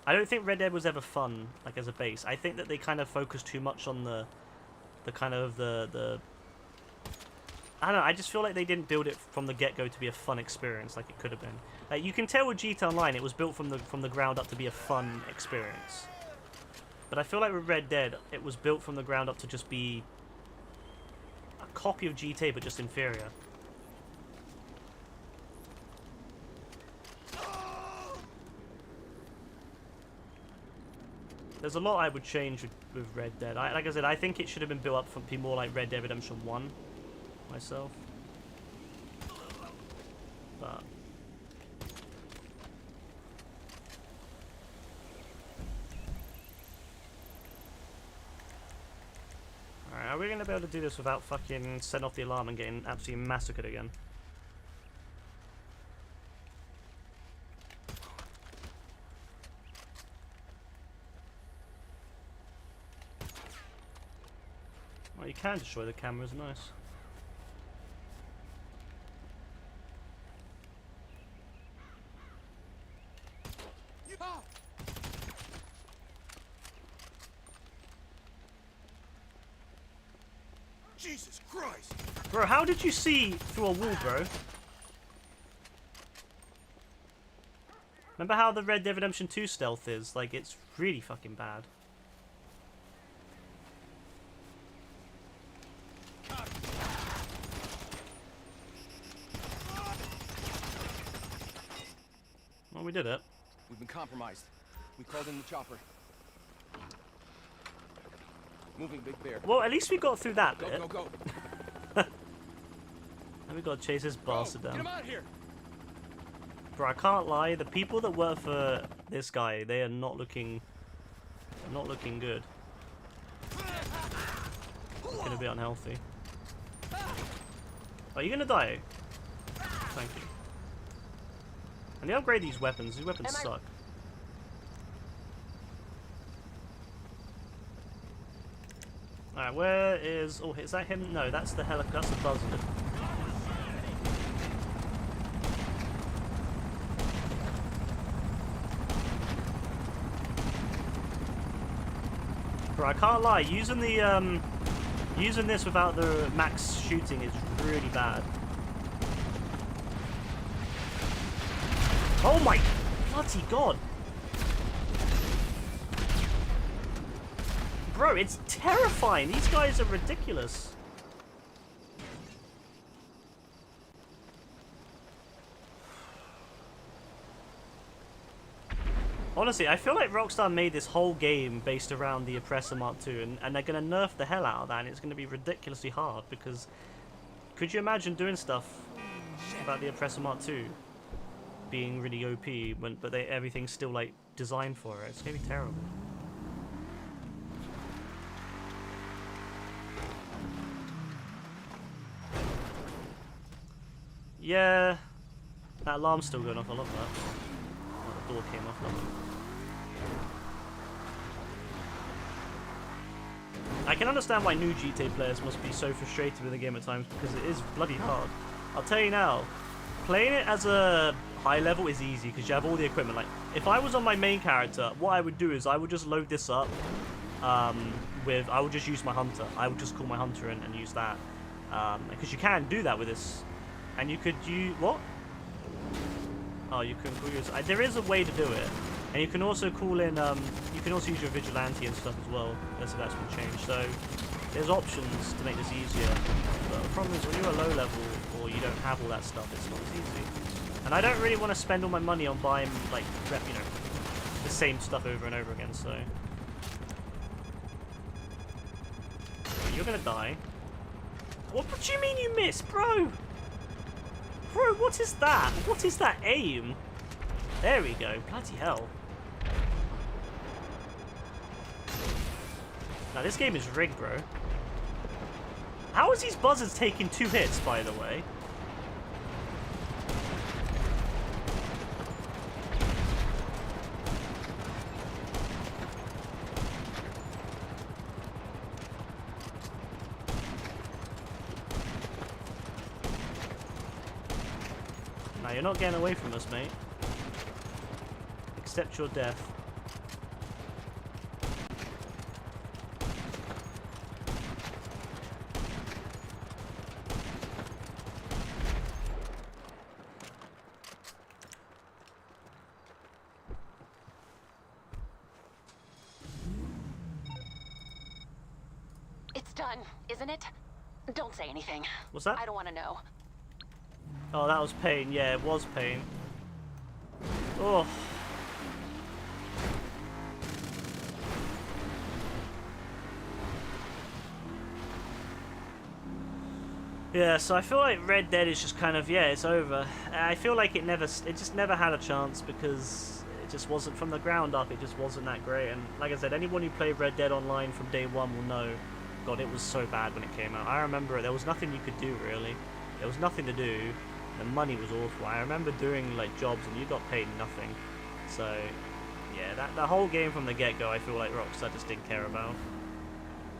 I don't think Red Dead was ever fun, like, as a base. I think that they kind of focused too much on the I don't know, I just feel like they didn't build it from the get-go to be a fun experience like it could have been. Like, you can tell with GTA Online, it was built from the ground up to be a fun experience. But I feel like with Red Dead, it was built from the ground up to just be a copy of GTA, but just inferior. There's a lot I would change with Red Dead. Like I said, I think it should have been built up to be more like Red Dead Redemption 1, myself. But... Alright, are we going to be able to do this without fucking setting off the alarm and getting absolutely massacred again? Well, you can destroy the cameras, nice. Jesus Christ! Bro, how did you see through a wall, bro? Remember how the Red Dead Redemption 2 stealth is? Like, it's really fucking bad. Well, we did it. We've been compromised. We called in the chopper. Moving, Big Bear. Well, at least we got through that Go, bit. go, go. And we gotta chase this bastard Get him down. out of here. Bro, I can't lie. The people that work for this guy, they are not looking good. It's gonna be unhealthy. Are you gonna die? Thank you. And they upgrade these weapons. These weapons suck. Alright, where is... Oh, is that him? No, that's the helicopter. That's the buzzard. Bro, I can't lie. Using the using this without the max shooting is really bad. Oh my bloody god! Bro, it's terrifying. These guys are ridiculous. Honestly, I feel like Rockstar made this whole game based around the Oppressor Mark II, and they're going to nerf the hell out of that, and it's going to be ridiculously hard, because could you imagine doing stuff about the Oppressor Mark II being really OP, but everything's still, like, designed for it? It's going to be terrible. Yeah, that alarm's still going off. I love that. Oh, the door came off. Lovely. I can understand why new GTA players must be so frustrated with the game at times, because it is bloody hard. I'll tell you now, playing it as a high level is easy because you have all the equipment. Like, if I was on my main character, what I would do is I would just load this up I would just use my hunter. I would just call my hunter in and use that. Because you can do that with this. And you could use... What? Oh, you can call yours... there is a way to do it. And you can also call in... you can also use your vigilante and stuff as well. That's been changed. So, there's options to make this easier. But the problem is when you're a low level or you don't have all that stuff, it's not as easy. And I don't really want to spend all my money on buying, like, you know, the same stuff over and over again, so... You're gonna die. What do you mean you missed, bro? Bro, what is that? What is that aim? There we go. Bloody hell. Now, this game is rigged, bro. How is these buzzards taking 2 hits, by the way? Now, you're not getting away from us, mate. Accept your death. It's done, isn't it? Don't say anything. What's that? I don't want to know. Oh, that was pain. Yeah, it was pain. Oh. Yeah, so I feel like Red Dead is just kind of, yeah, it's over. I feel like it just never had a chance because it just wasn't, from the ground up, it just wasn't that great. And like I said, anyone who played Red Dead Online from day one will know, God, it was so bad when it came out. I remember there was nothing you could do, really. There was nothing to do. The money was awful. I remember doing like jobs and you got paid nothing. So yeah, that whole game from the get-go, I feel like Rockstar just didn't care about.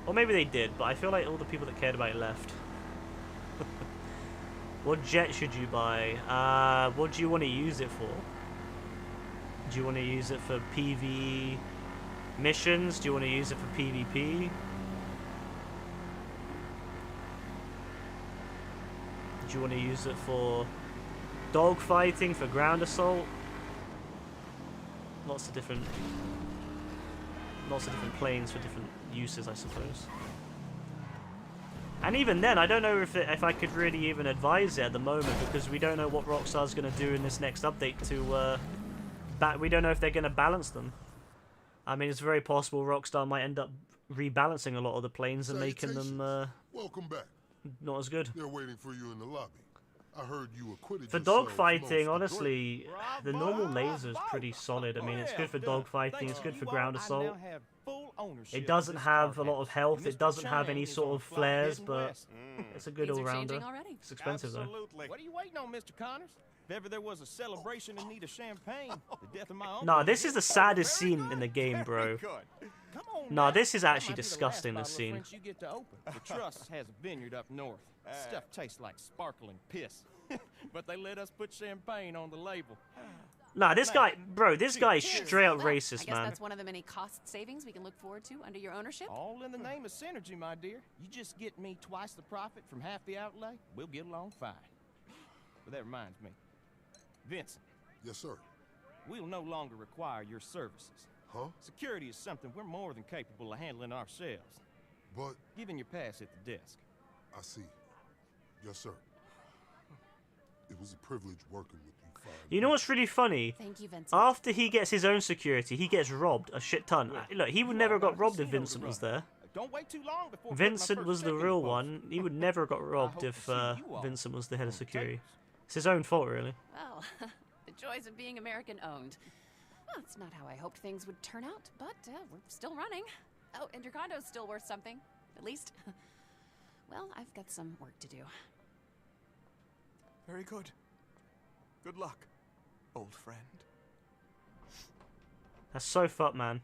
Or maybe they did, but I feel like all the people that cared about it left. What jet should you buy? What do you want to use it for? Do you want to use it for PvE missions? Do you want to use it for PvP? Do you want to use it for dogfighting, for ground assault? lots of different planes for different uses, I suppose. And even then, I don't know if I could really even advise it at the moment, because we don't know what Rockstar's going to do in this next update to we don't know if they're going to balance them. I mean, it's very possible Rockstar might end up rebalancing a lot of the planes and making them Welcome back. not as good. They're waiting for you in the lobby. I heard you acquitted For yourselves dogfighting, most honestly, the normal laser is pretty solid. I mean, it's good for dogfighting, it's good for ground assault. It doesn't have a lot of health, it doesn't have any sort of flares, but it's a good Things are all-rounder. changing already. It's expensive, though. Absolutely. What are you waiting on, Mr. Connors? If ever there was a celebration in need of champagne, the death of my uncle. Nah, this is the saddest scene in the game, bro. Come on Nah, now. this is That actually might be the last disgusting, this bottle of scene. French you get to open. The Trust has a vineyard up north. Stuff tastes like sparkling piss. But they let us put champagne on the label. Nah, this guy, bro, this guy is straight up Well, I racist, guess man. that's one of the many cost savings we can look forward to under your ownership. All in the name of synergy, my dear. You just get me twice the profit from half the outlay, we'll get along fine. But that reminds me. Vincent, Yes, sir. we'll no longer require your services. Huh? Security is something we're more than capable of handling ourselves. But Given your pass at the desk. I see. Yes, sir. It was a privilege working with you. You know what's really funny? Thank you, Vincent. After he gets his own security, he gets robbed a shit ton. Look, he would never have got robbed if Vincent was there. Don't wait too long before putting my Vincent first was the check in real post. one. He would never have got robbed hope to if see you all Vincent was the head of on security. tapes. It's his own fault, really. Well, the joys of being American-owned. Well, it's not how I hoped things would turn out, but we're still running. Oh, and your condo's still worth something. At least. Well, I've got some work to do. Very good. Good luck, old friend. That's so fucked, man.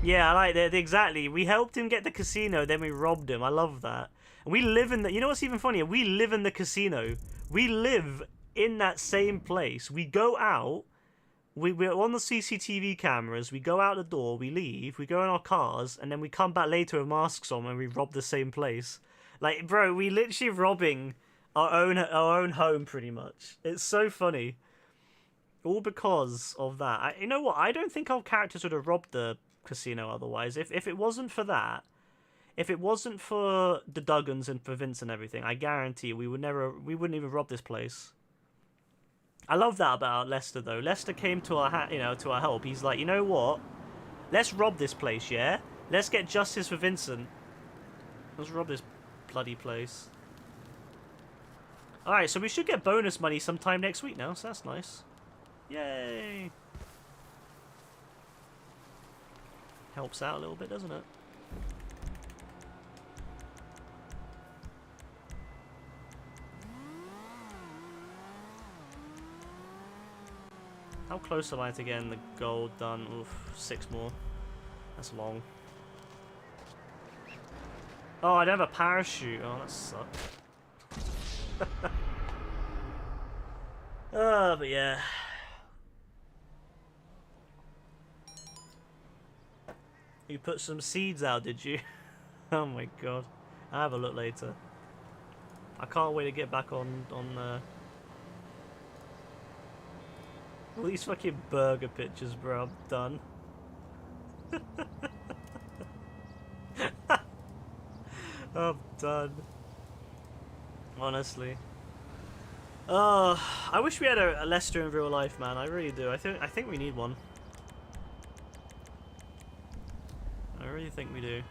Yeah, I like that. Exactly. We helped him get the casino, then we robbed him. I love that. And we live in the... You know what's even funnier? We live in the casino. We live in that same place. We go out. We're on the CCTV cameras. We go out the door. We leave. We go in our cars. And then we come back later with masks on and we rob the same place. Like, bro, we literally robbing our own home, pretty much. It's so funny. All because of that. You know what? I don't think our characters would have robbed the casino otherwise. If it wasn't for that, if it wasn't for the Duggans and for Vince and everything, I guarantee we wouldn't even rob this place. I love that about Lester though. Lester came to our to our help. He's like, you know what? Let's rob this place, yeah? Let's get justice for Vincent. Let's rob this bloody place. Alright, so we should get bonus money sometime next week now, so that's nice. Yay! Helps out a little bit, doesn't it? How close am I to getting the gold done? Oof, 6 more. That's long. Oh, I don't have a parachute. Oh, that sucks. But yeah. You put some seeds out, did you? Oh my god. I'll have a look later. I can't wait to get back on all these fucking burger pictures, bro. I'm done. I'm done. Honestly. I wish we had a Lester in real life, man. I really do. I think we need one. I really think we do.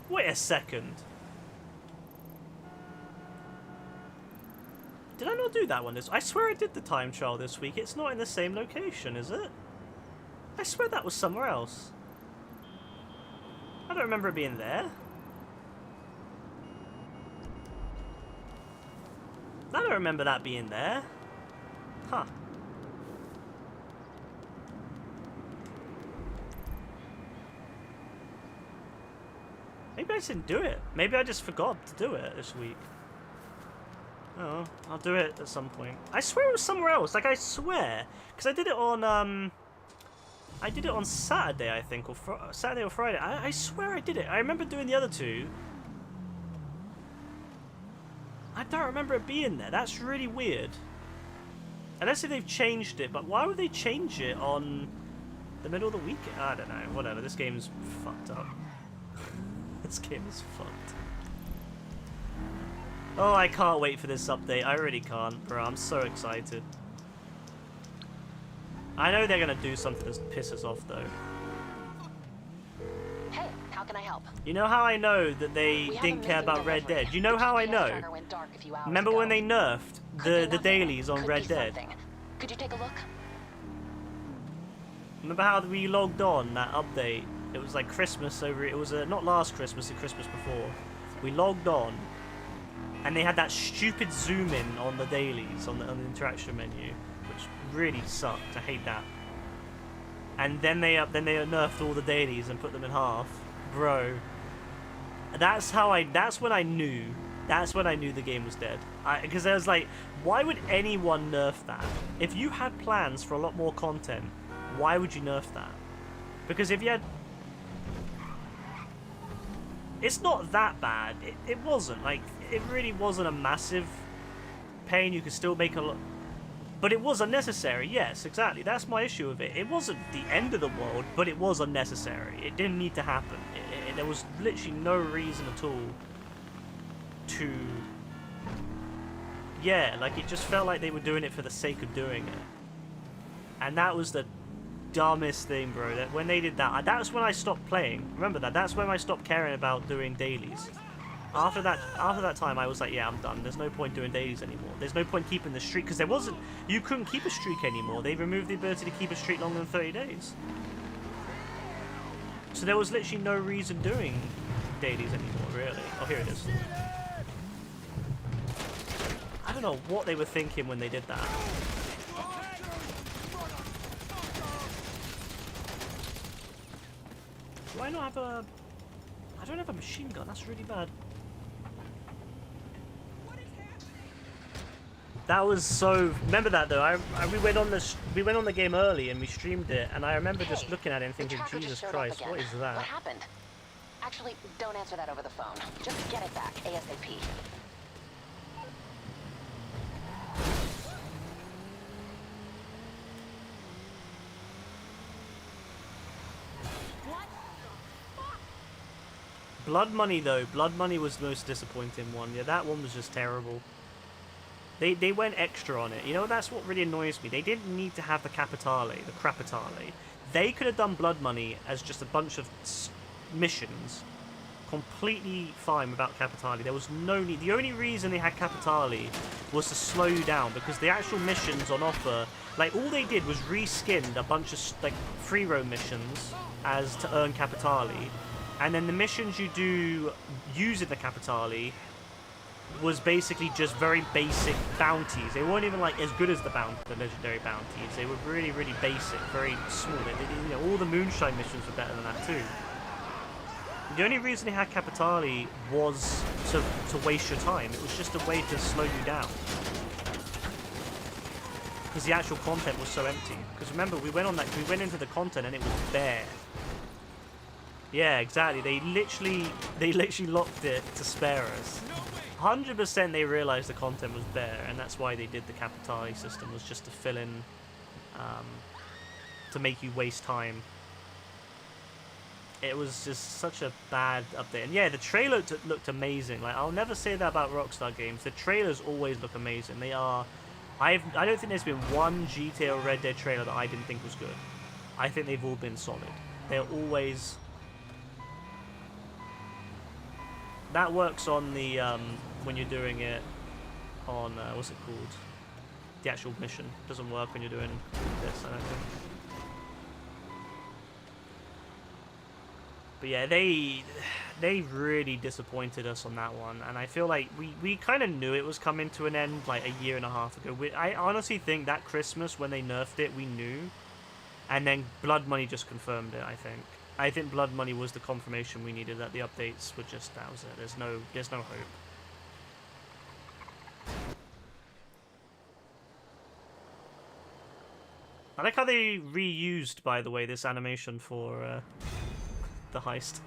Wait a second. Did I not do that one? I swear I did the time trial this week. It's not in the same location, is it? I swear that was somewhere else. I don't remember it being there. I don't remember that being there. Huh. Maybe I just didn't do it. Maybe I just forgot to do it this week. Oh, I'll do it at some point. I swear it was somewhere else. Like, I swear. Because I did it on, I did it on Saturday, I think, or Saturday or Friday. I swear I did it. I remember doing the other two. I don't remember it being there. That's really weird. Unless if they've changed it, but why would they change it on the middle of the week? I don't know. Whatever. This game's fucked up. This game is fucked. Oh, I can't wait for this update. I really can't, bro. I'm so excited. I know they're gonna do something to piss us off, though. Hey, how can I help? You know how I know that they didn't care about Red Dead? You know how I know? Remember when they nerfed the dailies on Red Dead? Could you take a look? Remember how we logged on that update? It was like Christmas over. It was not last Christmas, the Christmas before. We logged on, and they had that stupid zoom in on the dailies on the interaction menu, which really sucked. I hate that. And then they nerfed all the dailies and put them in half, bro. That's when I knew the game was dead. Because I was like, why would anyone nerf that? If you had plans for a lot more content, why would you nerf that? Because if you had, it's not that bad. It wasn't like, it really wasn't a massive pain. You could still make a lot. But it was unnecessary, yes, exactly. That's my issue with it. It wasn't the end of the world, but it was unnecessary. It didn't need to happen. There was literally no reason at all to... Yeah, like, it just felt like they were doing it for the sake of doing it. And that was the dumbest thing, bro. That when they did that, that's when I stopped playing. Remember that? That's when I stopped caring about doing dailies. After that time, I was like, yeah, I'm done. There's no point doing dailies anymore. There's no point keeping the streak, because you couldn't keep a streak anymore. They removed the ability to keep a streak longer than 30 days. So there was literally no reason doing dailies anymore, really. Oh, here it is. I don't know what they were thinking when they did that. Do I not have a... I don't have a machine gun. That's really bad. That was so. Remember that though. We went on the game early and we streamed it, and I remember just looking at it and thinking, Jesus Christ, what is that? What happened? Actually, don't answer that over the phone. Just get it back ASAP. Blood Money though. Blood Money was the most disappointing one. Yeah, that one was just terrible. They went extra on it. You know, that's what really annoys me. They didn't need to have the Capitale, the Crapitale. They could have done Blood Money as just a bunch of missions. Completely fine without Capitale. There was no need. The only reason they had Capitale was to slow you down, because the actual missions on offer, like, all they did was reskinned a bunch of, like, free roam missions as to earn Capitale. And then the missions you do using the Capitale was basically just very basic bounties. They weren't even like as good as the legendary bounties. They were really, really basic, very small. You know, all the moonshine missions were better than that too. The only reason they had Capitale was to waste your time. It was just a way to slow you down, because the actual content was so empty. Because remember, we went into the content and it was bare. Yeah, exactly. They literally locked it to spare us. 100% they realized the content was bare, and that's why they did the Capitale system, was just to fill in, to make you waste time. It was just such a bad update. And yeah, the trailer looked amazing. Like, I'll never say that about Rockstar games. The trailers always look amazing. They are... I don't think there's been one GTA or Red Dead trailer that I didn't think was good. I think they've all been solid. They're always... That works on the, when you're doing it on, what's it called? The actual mission. Doesn't work when you're doing this, I don't think. But yeah, they really disappointed us on that one, and I feel like we kind of knew it was coming to an end like a year and a half ago. I honestly think that Christmas when they nerfed it, we knew, and then Blood Money just confirmed it. I think Blood Money was the confirmation we needed, that the updates were just, that was it. There's no hope. I like how they reused, by the way, this animation for the heist.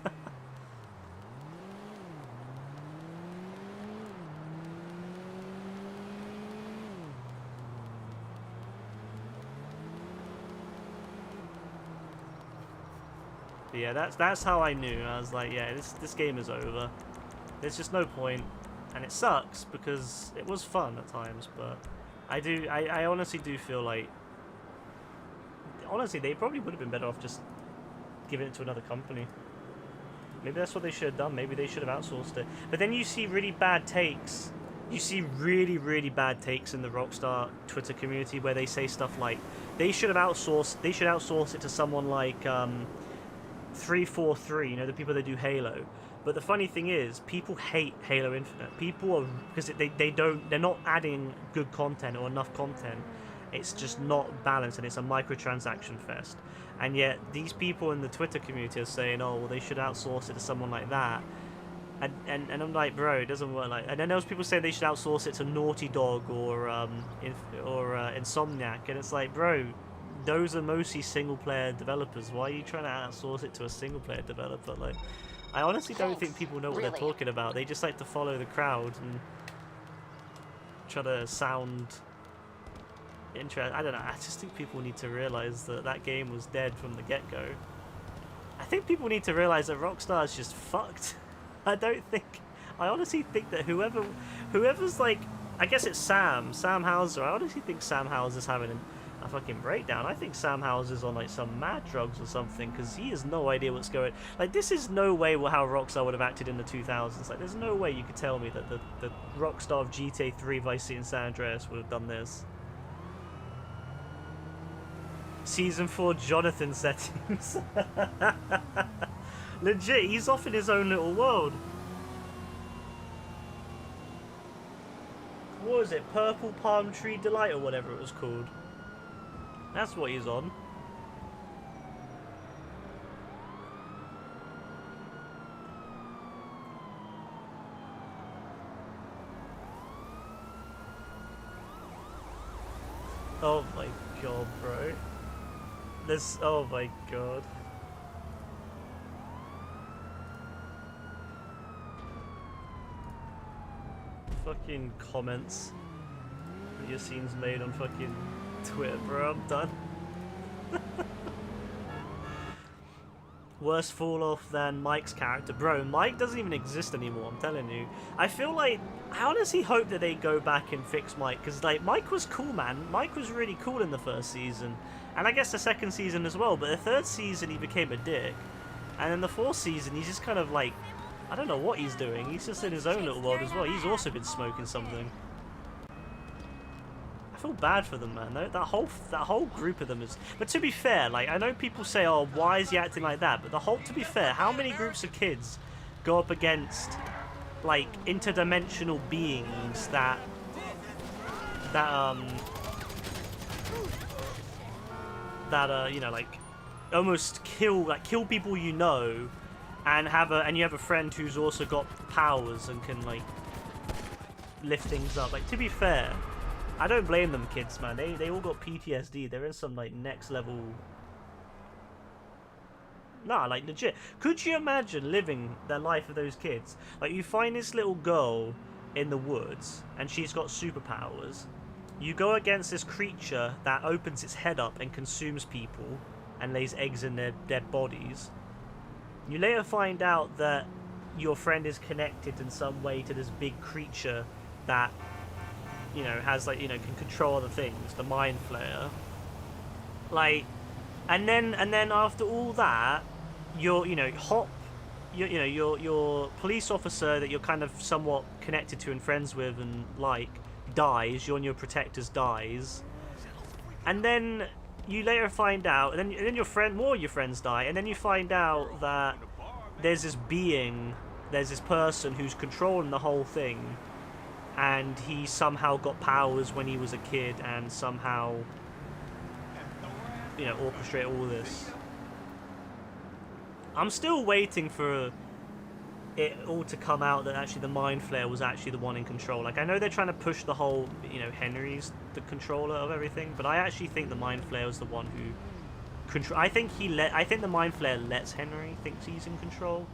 But yeah, that's how I knew. I was like, yeah, this game is over. There's just no point, and it sucks because it was fun at times. But I honestly do feel like, honestly, they probably would have been better off just giving it to another company. Maybe that's what they should have done. Maybe they should have outsourced it. But then you see really bad takes. You see really, really bad takes in the Rockstar Twitter community where they say stuff like they should outsource it to someone like 343, you know, the people that do Halo. But the funny thing is, people hate Halo Infinite. People are, because they're not adding good content or enough content. It's just not balanced, and it's a microtransaction fest. And yet these people in the Twitter community are saying, oh, well, they should outsource it to someone like that. And I'm like, bro, it doesn't work like. And then there's people saying they should outsource it to Naughty Dog or Insomniac, and it's like, bro, those are mostly single-player developers. Why are you trying to outsource it to a single-player developer? Like, I honestly don't think people know what they're talking about. They just like to follow the crowd and try to sound interesting. I don't know. I just think people need to realize that that game was dead from the get-go. I think people need to realize that Rockstar is just fucked. I honestly think that whoever's like, I guess it's Sam Hauser. I honestly think Sam Hauser's having a fucking breakdown. I think Sam Hauser's on like some mad drugs or something, because he has no idea what's going. Like, this is no way how Rockstar would have acted in the 2000s. Like, there's no way you could tell me that the Rockstar of GTA 3, Vice City, and San Andreas would have done this. Season 4 Jonathan settings. Legit, he's off in his own little world. What was it? Purple Palm Tree Delight or whatever it was called. That's what he's on. Oh my god, bro. This. Oh my god. Fucking comments that your scene's made on fucking Twitter, bro. I'm done. Worse fall off than Mike's character. Bro, Mike doesn't even exist anymore, I'm telling you. I feel like, I honestly hope that they go back and fix Mike, because like, Mike was cool, man. Mike was really cool in the first season, and I guess the second season as well, but the third season he became a dick, and then the fourth season he's just kind of like, I don't know what he's doing. He's just in his own little world as well. He's also been smoking something. I feel bad for them, man. That whole group of them is. But to be fair, like, I know people say, "Oh, why is he acting like that?" But to be fair, how many groups of kids go up against like interdimensional beings that you know, like almost kill people you know. And you have a friend who's also got powers and can like lift things up. Like, to be fair, I don't blame them kids, man. They all got PTSD. They're in some like next level. Nah, like legit. Could you imagine living the life of those kids? Like, you find this little girl in the woods and she's got superpowers. You go against this creature that opens its head up and consumes people and lays eggs in their dead bodies. You later find out that your friend is connected in some way to this big creature that, you know, has like, you know, can control other things, the Mind Flayer. Like, and then after all that, your police officer that you're kind of somewhat connected to and friends with and like dies. You and your protectors dies, and then you later find out, and then more of your friends die, and then you find out that there's this person who's controlling the whole thing, and he somehow got powers when he was a kid, and somehow, you know, orchestrate all this. I'm still waiting for it all to come out that actually the Mind Flayer was actually the one in control. Like, I know they're trying to push the whole, you know, Henry's the controller of everything, but I actually think the Mind Flayer was the one who control. I think the Mind Flayer lets Henry think he's in control.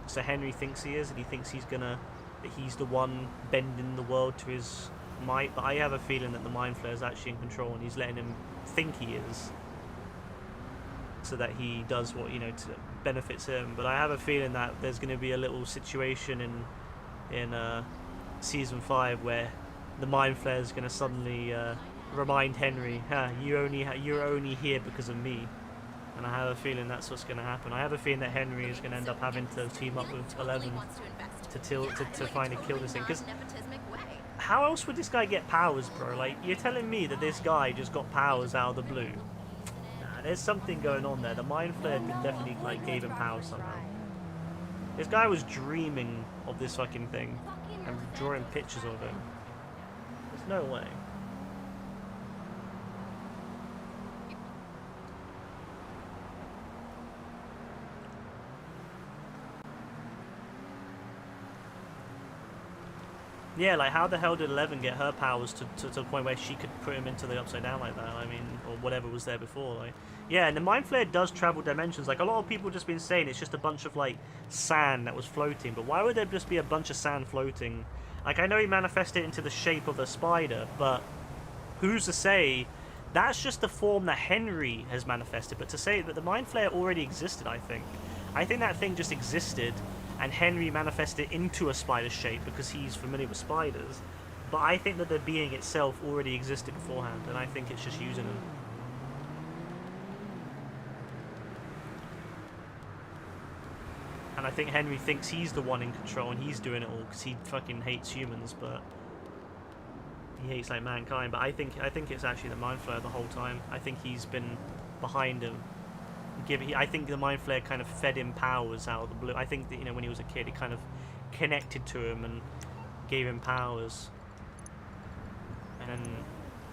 So Henry thinks he is, and he thinks that he's the one bending the world to his might. But I have a feeling that the Mind Flayer is actually in control, and he's letting him think he is, so that he does what, you know, to benefits him. But I have a feeling that there's going to be a little situation in season 5 where the Mind Flayer is going to suddenly remind Henry, you're only here because of me. And I have a feeling that's what's going to happen. I have a feeling that Henry is going to end up having to team up with 11 to finally kill this thing. Because how else would this guy get powers, bro? Like, you're telling me that this guy just got powers out of the blue? Nah, there's something going on there. The Mind Flayer definitely, like, gave him powers somehow. This guy was dreaming of this fucking thing and drawing pictures of him. There's no way. Yeah, like, how the hell did 11 get her powers to the point where she could put him into the Upside Down like that? I mean, or whatever was there before. Like, yeah, and the Mind Flayer does travel dimensions. Like, a lot of people just been saying it's just a bunch of, like, sand that was floating. But why would there just be a bunch of sand floating? Like, I know he manifested it into the shape of a spider, but who's to say that's just the form that Henry has manifested? But to say that the Mind Flayer already existed, I think that thing just existed, and Henry manifested into a spider shape because he's familiar with spiders. But I think that the being itself already existed beforehand, and I think it's just using them. And I think Henry thinks he's the one in control, and he's doing it all because he fucking hates humans, but he hates, like, mankind. But I think it's actually the Mind Flayer the whole time. I think he's been behind him. I think the Mind Flayer kind of fed him powers out of the blue. I think that, you know, when he was a kid, it kind of connected to him and gave him powers. And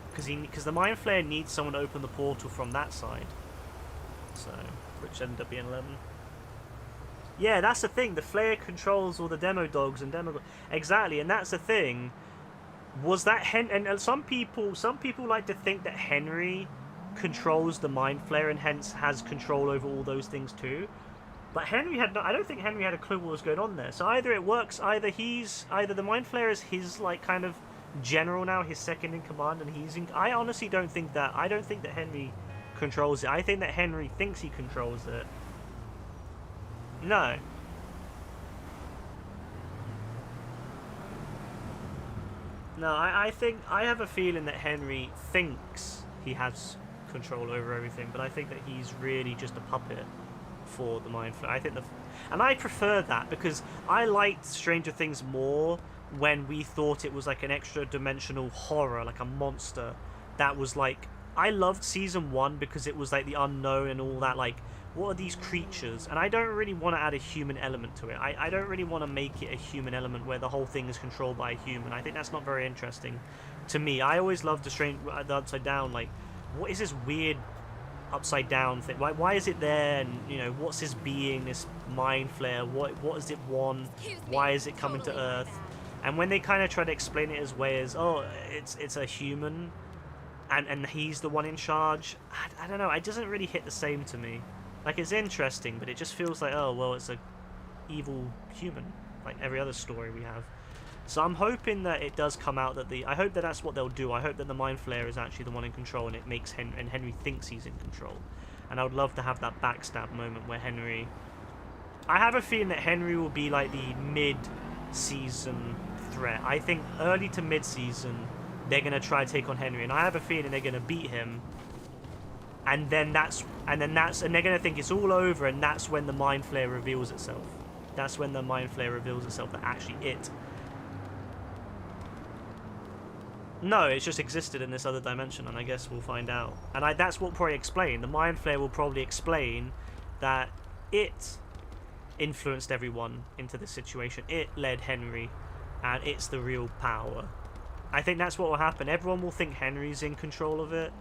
because the Mind Flayer needs someone to open the portal from that side, so which ended up being 11. Yeah, that's the thing. The Flayer controls all the demo dogs and exactly, and that's the thing. Was that and some people like to think that Henry controls the Mind Flayer and hence has control over all those things too. But Henry had I don't think Henry had a clue what was going on there. So either it works, either the Mind Flayer is his, like, kind of general now, his second in command, and I honestly don't think that. I don't think that Henry controls it. I think that Henry thinks he controls it. No. No, I think I have a feeling that Henry thinks he has control over everything, but I think that he's really just a puppet for the Mind Flayer. I think and I prefer that because I liked Stranger Things more when we thought it was like an extra dimensional horror, like a monster that was like, I loved season 1 because it was like the unknown and all that, like, what are these creatures? And I don't really want to add a human element to it. I don't really want to make it a human element where the whole thing is controlled by a human. I think that's not very interesting to me. I always loved the Upside Down, like, what is this weird Upside Down thing? Why is it there? And, you know, what's this being, this Mind Flayer? What does it want? Why is it coming to Earth? And when they kind of try to explain it as way as, oh, it's a human, and he's the one in charge, I don't know. It doesn't really hit the same to me. Like, it's interesting, but it just feels like, oh, well, it's a evil human, like every other story we have. So I'm hoping that it does come out that I hope that that's what they'll do. I hope that the Mind Flayer is actually the one in control, and it makes Henry thinks he's in control. And I would love to have that backstab moment where Henry... I have a feeling that Henry will be like the mid-season threat. I think early to mid-season, they're going to try to take on Henry, and I have a feeling they're going to beat him. And then they're going to think it's all over, and that's when the Mind Flayer reveals itself. That's when the Mind Flayer reveals itself that actually it... No, it's just existed in this other dimension, and I guess we'll find out. And that's what will probably explain. The Mind Flayer will probably explain that it influenced everyone into this situation. It led Henry, and it's the real power. I think that's what will happen. Everyone will think Henry's in control of it,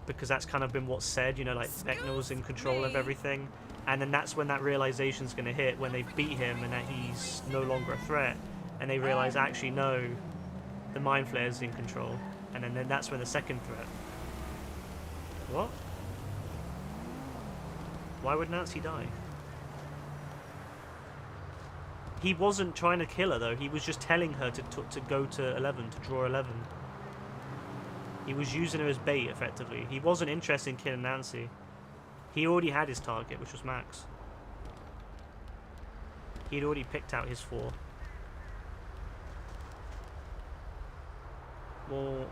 because that's kind of been what's said, you know, like Vecna was in control of everything. and then that's when that realization's going to hit, when they beat him and that he's no longer a threat, and they realize actually no, the Mind Flayer's in control, and then that's when the second threat. What? Why would Nancy die? He wasn't trying to kill her though, he was just telling her to go to 11, to draw 11. He was using her as bait effectively. He wasn't interested in killing Nancy. He already had his target, which was Max. He'd already picked out his 4. Well,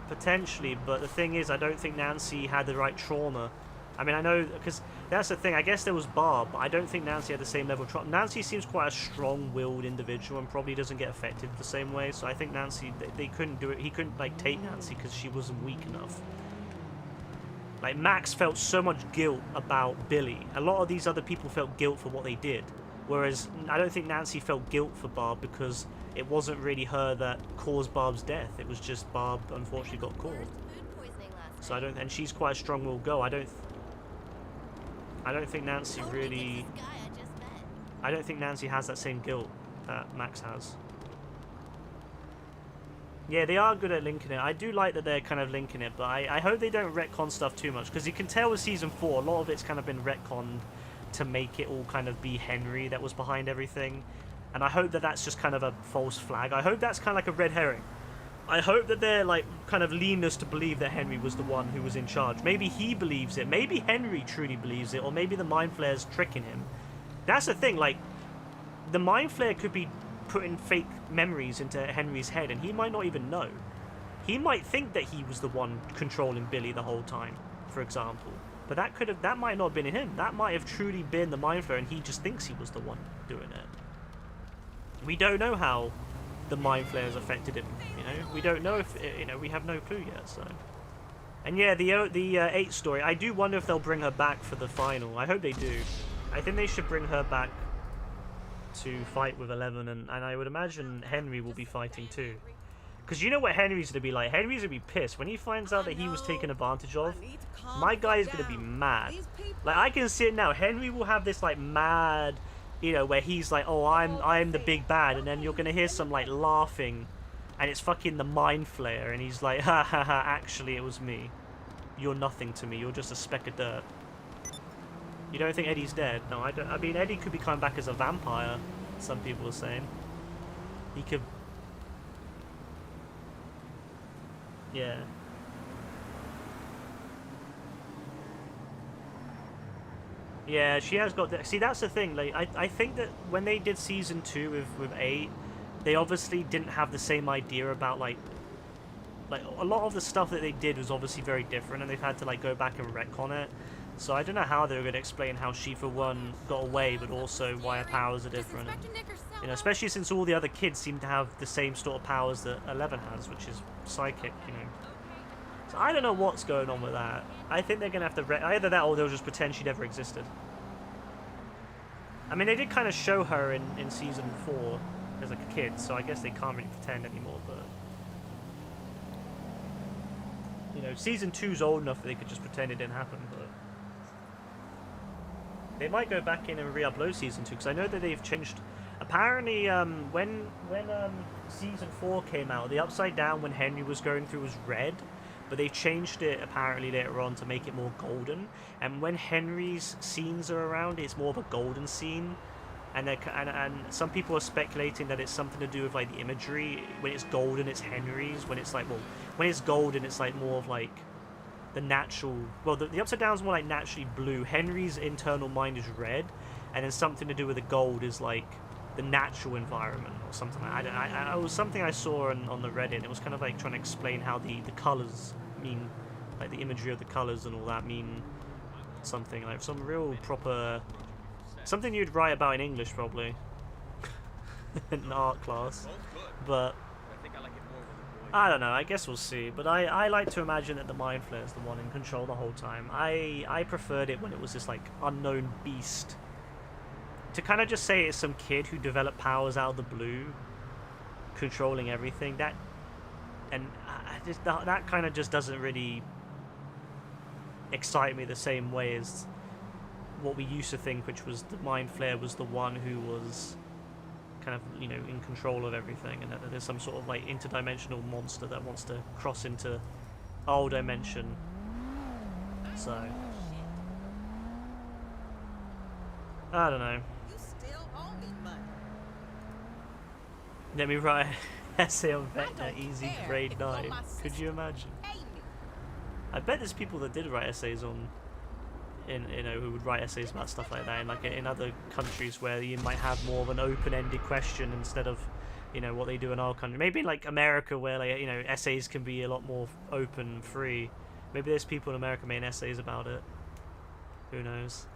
potentially, but the thing is, I don't think Nancy had the right trauma. I mean, I know, because that's the thing, I guess there was Barb, but I don't think Nancy had the same level of trauma. Nancy seems quite a strong-willed individual and probably doesn't get affected the same way, so I think Nancy, they couldn't do it, he couldn't, like, take Nancy because she wasn't weak enough. Like, Max felt so much guilt about Billy. A lot of these other people felt guilt for what they did, whereas I don't think Nancy felt guilt for Barb because it wasn't really her that caused Barb's death, it was just Barb unfortunately got caught. So I don't, and she's quite a strong-willed girl, I don't think Nancy really... I don't think Nancy has that same guilt that Max has. Yeah, they are good at linking it. I do like that they're kind of linking it, but I hope they don't retcon stuff too much, because you can tell with Season 4, a lot of it's kind of been retconned to make it all kind of be Henry that was behind everything. And I hope that that's just kind of a false flag. I hope that's kind of like a red herring. I hope that they're like kind of leading us to believe that Henry was the one who was in charge. Maybe he believes it. Maybe Henry truly believes it. Or maybe the Mind Flayer's tricking him. That's the thing. Like, the Mind Flayer could be putting fake memories into Henry's head and he might not even know. He might think that he was the one controlling Billy the whole time, for example. But that might not have been him. That might have truly been the Mind Flayer and he just thinks he was the one doing it. We don't know how the Mind Flayers affected him, you know? We don't know if, you know, we have no clue yet, so... And yeah, the 8 story, I do wonder if they'll bring her back for the final. I hope they do. I think they should bring her back to fight with 11, and I would imagine Henry will be fighting too. Because you know what Henry's going to be like? Henry's going to be pissed. When he finds out that he was taken advantage of, my guy is going to be mad. Like, I can see it now. Henry will have this, like, mad... You know, where he's like, oh, I'm the big bad, and then you're gonna hear some like laughing, and it's fucking the Mind Flayer, and he's like, ha ha ha, actually it was me. You're nothing to me, you're just a speck of dirt. You don't think Eddie's dead? No, I don't. I mean, Eddie could be coming back as a vampire, some people are saying. He could... Yeah. Yeah, she has got... See, that's the thing. Like, I think that when they did Season 2 with 8, they obviously didn't have the same idea about, like... Like, a lot of the stuff that they did was obviously very different, and they've had to, like, go back and retcon it. So I don't know how they were going to explain how she, for one, got away, but also why her powers are different. And, you know, especially since all the other kids seem to have the same sort of powers that 11 has, which is psychic, you know. So I don't know what's going on with that. I think they're going to have to... Either that or they'll just pretend she never existed. I mean, they did kind of show her in Season 4 as like a kid, so I guess they can't really pretend anymore, but... You know, Season 2's old enough that they could just pretend it didn't happen, but... They might go back in and re-upload Season 2, because I know that they've changed... Apparently, when Season 4 came out, the Upside Down when Henry was going through was red, but they changed it apparently later on to make it more golden. And when Henry's scenes are around, it's more of a golden scene. And some people are speculating that it's something to do with like the imagery. When it's golden, it's Henry's. When it's like, well, when it's golden, it's like more of like the natural. Well, the Upside Down's more like naturally blue. Henry's internal mind is red, and then something to do with the gold is like the natural environment or something like that. It was something I saw on the Reddit. It was kind of like trying to explain how the colors mean, like the imagery of the colors and all that mean something, like some real proper, something you'd write about in English probably in art class. But I don't know, I guess we'll see. But I like to imagine that the Mind Flayer is the one in control the whole time. I preferred it when it was this like unknown beast. To kind of just say it's some kid who developed powers out of the blue, controlling everything, that kind of just doesn't really excite me the same way as what we used to think, which was the Mind Flayer was the one who was kind of, you know, in control of everything, and that there's some sort of like interdimensional monster that wants to cross into our dimension. So I don't know. You still owe me money. Let me write an essay on I Vecna don't Easy care Grade if it's on 9. my Could you imagine? Pay me. I bet there's people that did write essays on, you know, who would write essays about stuff like that, in like in other countries where you might have more of an open-ended question instead of, you know, what they do in our country. Maybe in like America where, like, you know, essays can be a lot more open and free. Maybe there's people in America making essays about it. Who knows?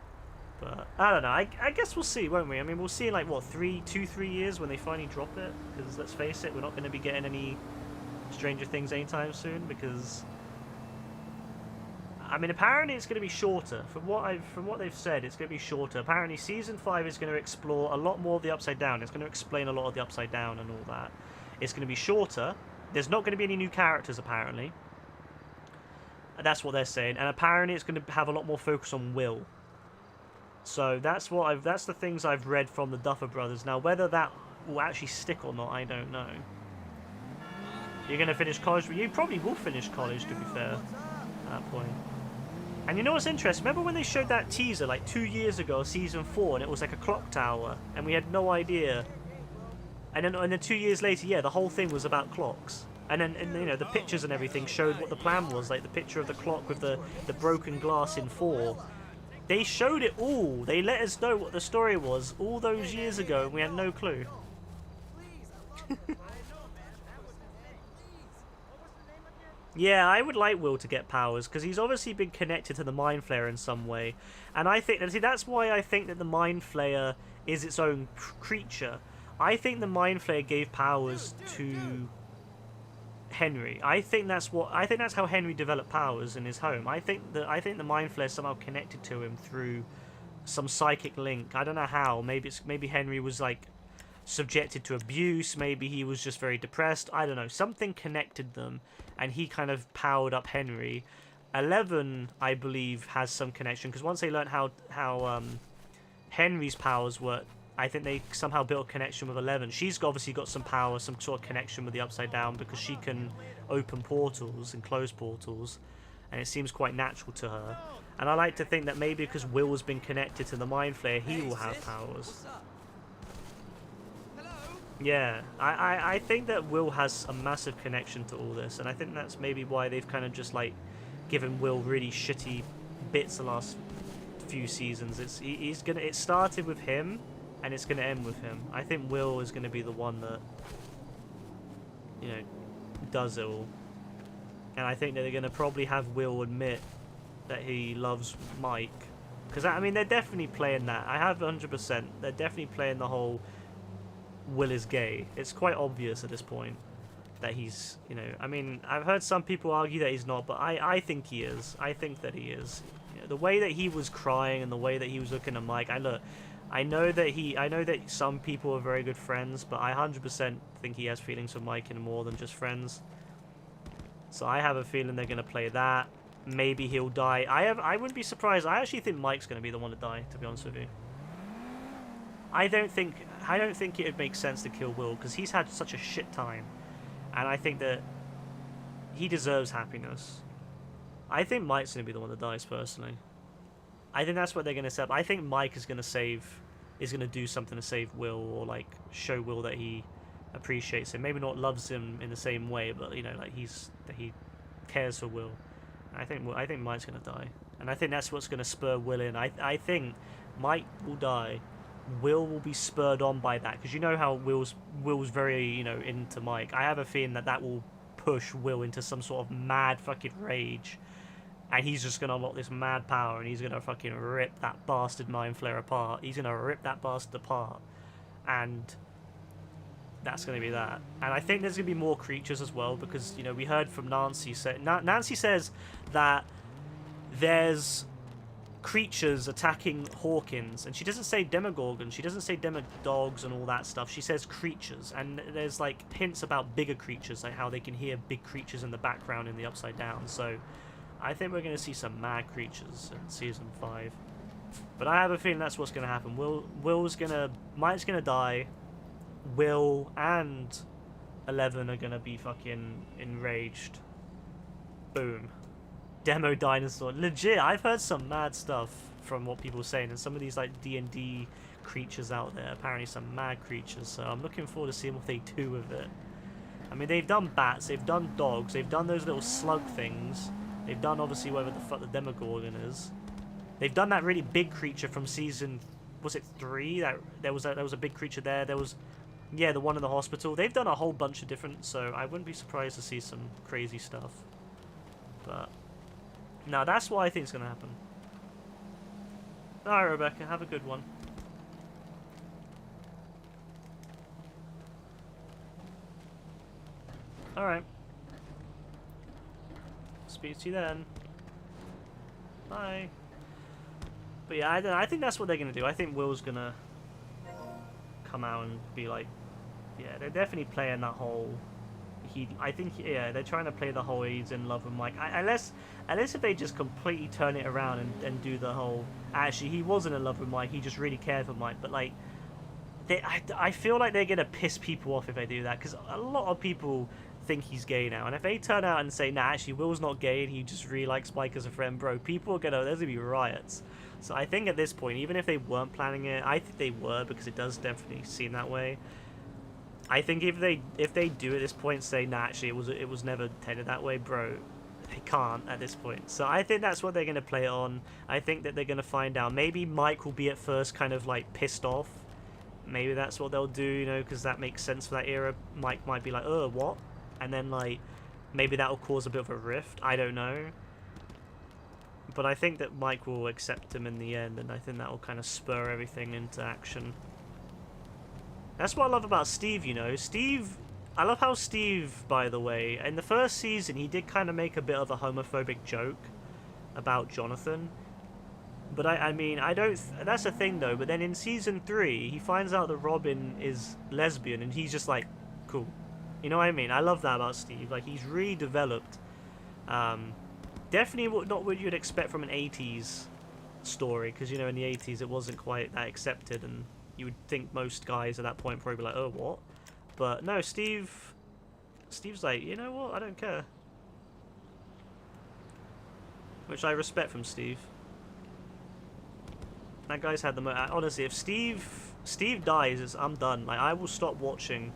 But I don't know. I guess we'll see, won't we? I mean, we'll see in like what 3 years when they finally drop it. Because let's face it, we're not going to be getting any Stranger Things anytime soon. Because I mean, apparently it's going to be shorter. From what they've said, it's going to be shorter. Apparently, season 5 is going to explore a lot more of the Upside Down. It's going to explain a lot of the Upside Down and all that. It's going to be shorter. There's not going to be any new characters, apparently. That's what they're saying. And apparently, it's going to have a lot more focus on Will. So that's the things I've read from the Duffer Brothers. Now, whether that will actually stick or not, I don't know. You're going to finish college? You probably will finish college, to be fair, at that point. And you know what's interesting? Remember when they showed that teaser like 2 years ago, season 4, and it was like a clock tower, and we had no idea. And then 2 years later, yeah, the whole thing was about clocks. And then, you know, the pictures and everything showed what the plan was, like the picture of the clock with the broken glass in 4. They showed it all. They let us know what the story was all those years ago, and we had no clue. Yeah, I would like Will to get powers, because he's obviously been connected to the Mind Flayer in some way. And I think, and see, that's why I think that the Mind Flayer is its own creature. I think the Mind Flayer gave powers to Henry. I think that's how Henry developed powers in his home. I think the Mind Flayer somehow connected to him through some psychic link. I don't know how. Maybe Henry was like subjected to abuse. Maybe he was just very depressed. I don't know. Something connected them, and he kind of powered up Henry. 11, I believe, has some connection, because once they learned how Henry's powers work, I think they somehow built a connection with 11. She's obviously got some power, some sort of connection with the Upside Down, because she can open portals and close portals, and it seems quite natural to her. And I like to think that maybe because Will has been connected to the Mind Flayer, he will have powers. Yeah, I think that Will has a massive connection to all this, and I think that's maybe why they've kind of just like given Will really shitty bits the last few seasons. It started with him, and it's gonna end with him. I think Will is gonna be the one that, you know, does it all, and I think that they're gonna probably have Will admit that he loves Mike, because I mean they're definitely playing that. I have 100%. They're definitely playing the whole Will is gay. It's quite obvious at this point that he's, you know, I mean, I've heard some people argue that he's not, but I think he is. I think that he is. You know, the way that he was crying and the way that he was looking at Mike, I know that some people are very good friends, but I 100% think he has feelings for Mike and more than just friends. So I have a feeling they're going to play that. Maybe he'll die. I wouldn't be surprised. I actually think Mike's going to be the one to die, to be honest with you. I don't think it would make sense to kill Will, because he's had such a shit time, and I think that he deserves happiness. I think Mike's going to be the one that dies, personally. I think that's what they're going to set up. I think Mike is going to do something to save Will, or like show Will that he appreciates him. Maybe not loves him in the same way, but you know, like that he cares for Will. I think Mike's going to die, and I think that's what's going to spur Will in. I think Mike will die. Will be spurred on by that, because you know how Will's very, you know, into Mike. I have a feeling that will push Will into some sort of mad fucking rage, and he's just gonna unlock this mad power, and he's gonna fucking rip that bastard Mind Flayer apart. He's gonna rip that bastard apart, and that's gonna be that. And I think there's gonna be more creatures as well, because, you know, we heard from Nancy. Nancy says that there's creatures attacking Hawkins, and she doesn't say Demogorgon, she doesn't say Demodogs and all that stuff. She says creatures, and there's like hints about bigger creatures, like how they can hear big creatures in the background in the Upside Down. So I think we're going to see some mad creatures in season 5. But I have a feeling that's what's gonna happen. Mike's gonna die. Will and 11 are gonna be fucking enraged. Boom. Demo dinosaur. Legit, I've heard some mad stuff from what people are saying, and some of these like D&D creatures out there, apparently some mad creatures, so I'm looking forward to seeing what they do with it. I mean, they've done bats, they've done dogs, they've done those little slug things, they've done obviously whatever the fuck the Demogorgon is. They've done that really big creature from season, was it 3? There was a big creature there. There was, yeah, the one in the hospital. They've done a whole bunch of different, so I wouldn't be surprised to see some crazy stuff. But no, that's what I think is going to happen. Alright, Rebecca, have a good one. Alright. Speak to you then. Bye. But yeah, I think that's what they're going to do. I think Will's going to come out and be like, yeah, they're definitely playing that whole... I think, yeah, they're trying to play the whole he's in love with Mike. Unless if they just completely turn it around and do the whole... Actually, he wasn't in love with Mike, he just really cared for Mike. But, like, I feel like they're going to piss people off if they do that. Because a lot of people think he's gay now. And if they turn out and say, nah, actually, Will's not gay and he just really likes Mike as a friend, bro, people are going to... There's going to be riots. So I think at this point, even if they weren't planning it, I think they were, because it does definitely seem that way. I think if they do at this point say, nah, actually it was never intended that way, bro, they can't at this point. So I think that's what they're gonna play it on. I think that they're gonna find out. Maybe Mike will be at first kind of like pissed off. Maybe that's what they'll do, you know, because that makes sense for that era. Mike might be like, what? And then like maybe that will cause a bit of a rift. I don't know. But I think that Mike will accept him in the end, and I think that will kind of spur everything into action. That's what I love about Steve, you know. Steve, I love how Steve, by the way, in the first season, he did kind of make a bit of a homophobic joke about Jonathan. But I mean, I don't, that's the thing though, but then in season 3, he finds out that Robin is lesbian, and he's just like, cool. You know what I mean? I love that about Steve. Like, he's really developed. Definitely not what you'd expect from an 80s story, because, you know, in the 80s it wasn't quite that accepted, and you would think most guys at that point probably be like, oh, what? But no, Steve's like, you know what, I don't care. Which I respect from Steve. That guy's had the honestly, if Steve dies, I'm done. Like, I will stop watching.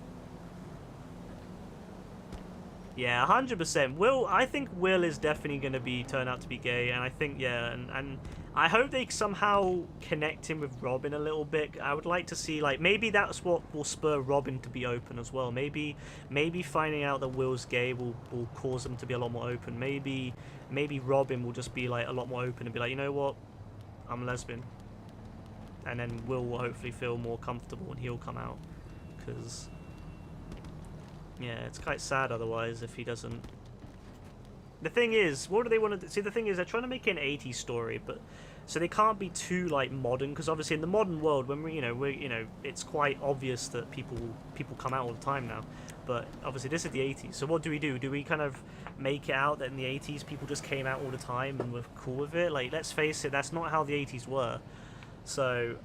Yeah, 100%. Will, I think Will is definitely going to turn out to be gay, and I think, yeah, and I hope they somehow connect him with Robin a little bit. I would like to see, like, maybe that's what will spur Robin to be open as well. Maybe finding out that Will's gay will cause them to be a lot more open. Maybe Robin will just be, like, a lot more open and be like, you know what, I'm a lesbian. And then Will hopefully feel more comfortable and he'll come out, because... yeah, it's quite sad otherwise if he doesn't. The thing is, what do they want to do? See, the thing is, they're trying to make it an 80s story, but so they can't be too like modern, because obviously in the modern world, when we're it's quite obvious that people come out all the time now. But obviously this is the 80s, so what do? Do we kind of make it out that in the 80s people just came out all the time and were cool with it? Like, let's face it, that's not how the 80s were. So.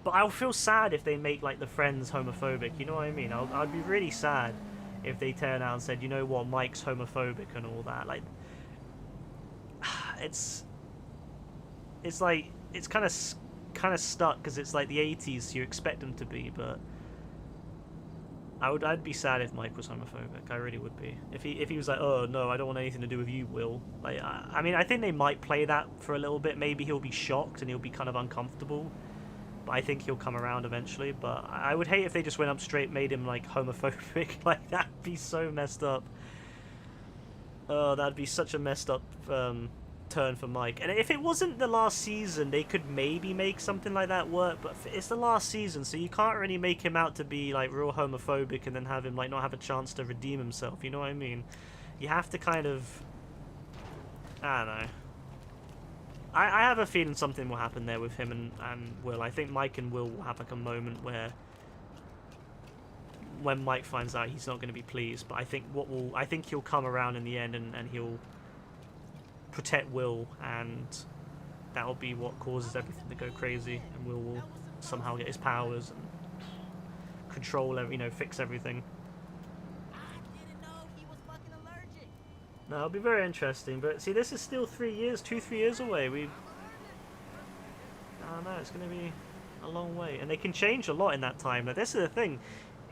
But I'll feel sad if they make, like, the friends homophobic, you know what I mean? I'd be really sad if they turn out and said, you know what, Mike's homophobic and all that. Like, it's like, it's kind of stuck, because it's like the 80s, so you expect them to be, but I'd be sad if Mike was homophobic. I really would be. If he was like, oh, no, I don't want anything to do with you, Will. Like, I mean, I think they might play that for a little bit. Maybe he'll be shocked and he'll be kind of uncomfortable. I think he'll come around eventually, but I would hate if they just went up straight, made him like homophobic. Like, that'd be so messed up. Oh, that'd be such a messed up turn for Mike. And if it wasn't the last season, they could maybe make something like that work, but it's the last season, so you can't really make him out to be like real homophobic and then have him like not have a chance to redeem himself, you know what I mean? You have to kind of, I don't know. I have a feeling something will happen there with him and Will. I think Mike and Will have like a moment where when Mike finds out, he's not going to be pleased, but I think he'll come around in the end and he'll protect Will, and that'll be what causes everything to go crazy, and will somehow get his powers and control, fix everything. I didn't know he was fucking allergic. No, it'll be very interesting. But see, this is still 3 years, 3 years away. I don't know, it's going to be a long way, and they can change a lot in that time. Now, this is the thing.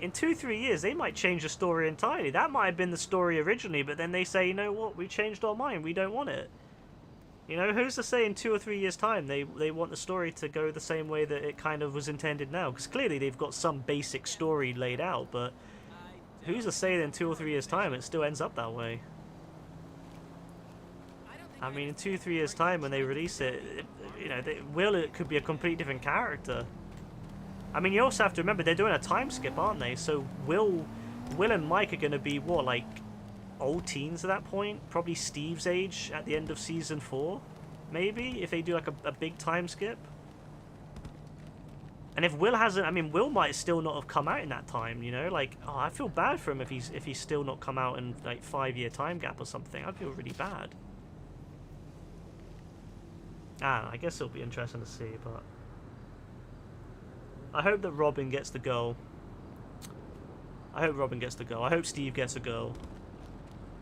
In 2-3 years, they might change the story entirely. That might have been the story originally, but then they say, you know what, we changed our mind, we don't want it. You know, who's to say in 2 or 3 years' time they want the story to go the same way that it kind of was intended now? Because clearly they've got some basic story laid out, but who's to say that in 2 or 3 years' time it still ends up that way? I mean, in 2-3 years' time when they release it, it could be a completely different character. I mean, you also have to remember they're doing a time skip, aren't they? So Will and Mike are going to be what, like, old teens at that point? Probably Steve's age at the end of season 4, maybe, if they do like a big time skip. And if Will hasn't, I mean, Will might still not have come out in that time, you know? Like, oh, I feel bad for him if he's still not come out in like 5-year time gap or something. I'd feel really bad. I guess it'll be interesting to see, but I hope that Robin gets the girl. I hope Steve gets a girl.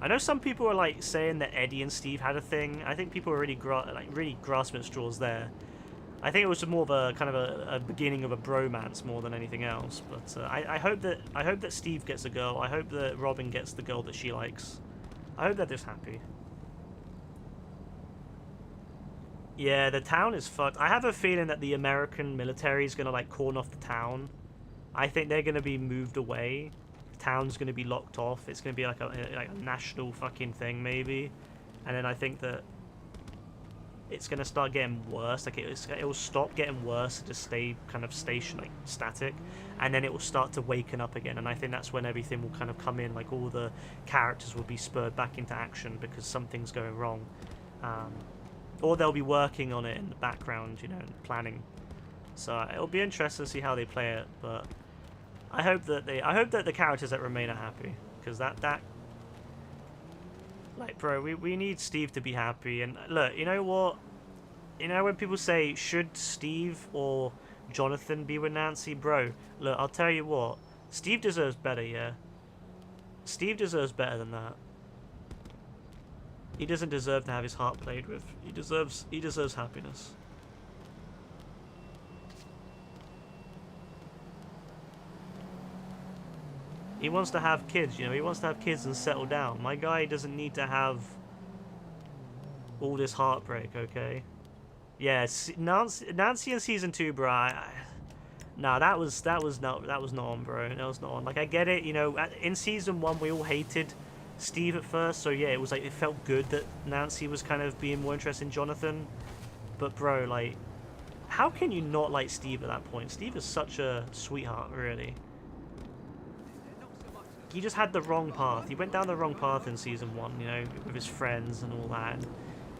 I know some people are like saying that Eddie and Steve had a thing. I think people are really grasping at straws there. I think it was more of a kind of a beginning of a bromance more than anything else. But I hope that Steve gets a girl. I hope that Robin gets the girl that she likes. I hope they're just happy. Yeah, the town is fucked. I have a feeling that the American military is gonna like corner off the town. I think they're gonna be moved away. The town's gonna be locked off. It's gonna be like a national fucking thing maybe. And then I think that it's gonna start getting worse. Like it will stop getting worse and just stay kind of static, and then it will start to waken up again. And I think that's when everything will kind of come in. Like all the characters will be spurred back into action because something's going wrong. Or they'll be working on it in the background, you know, planning. So it'll be interesting to see how they play it, but I hope that the characters that remain are happy, because that like, bro, we need Steve to be happy. And look, you know what? You know when people say, should Steve or Jonathan be with Nancy? Bro, look, I'll tell you what. Steve deserves better, yeah? Steve deserves better than that. He doesn't deserve to have his heart played with. He deserves happiness. He wants to have kids, you know. He wants to have kids and settle down. My guy doesn't need to have all this heartbreak, okay? Yeah, Nancy in season 2, bro. Nah, that was not on, bro. That was not on. Like, I get it, you know. In season 1, we all hated Steve at first, so yeah, it felt good that Nancy was kind of being more interested in Jonathan. But bro, like, how can you not like Steve at that point? Steve is such a sweetheart, really. He just had the wrong path. He went down the wrong path in season 1, you know, with his friends and all that. And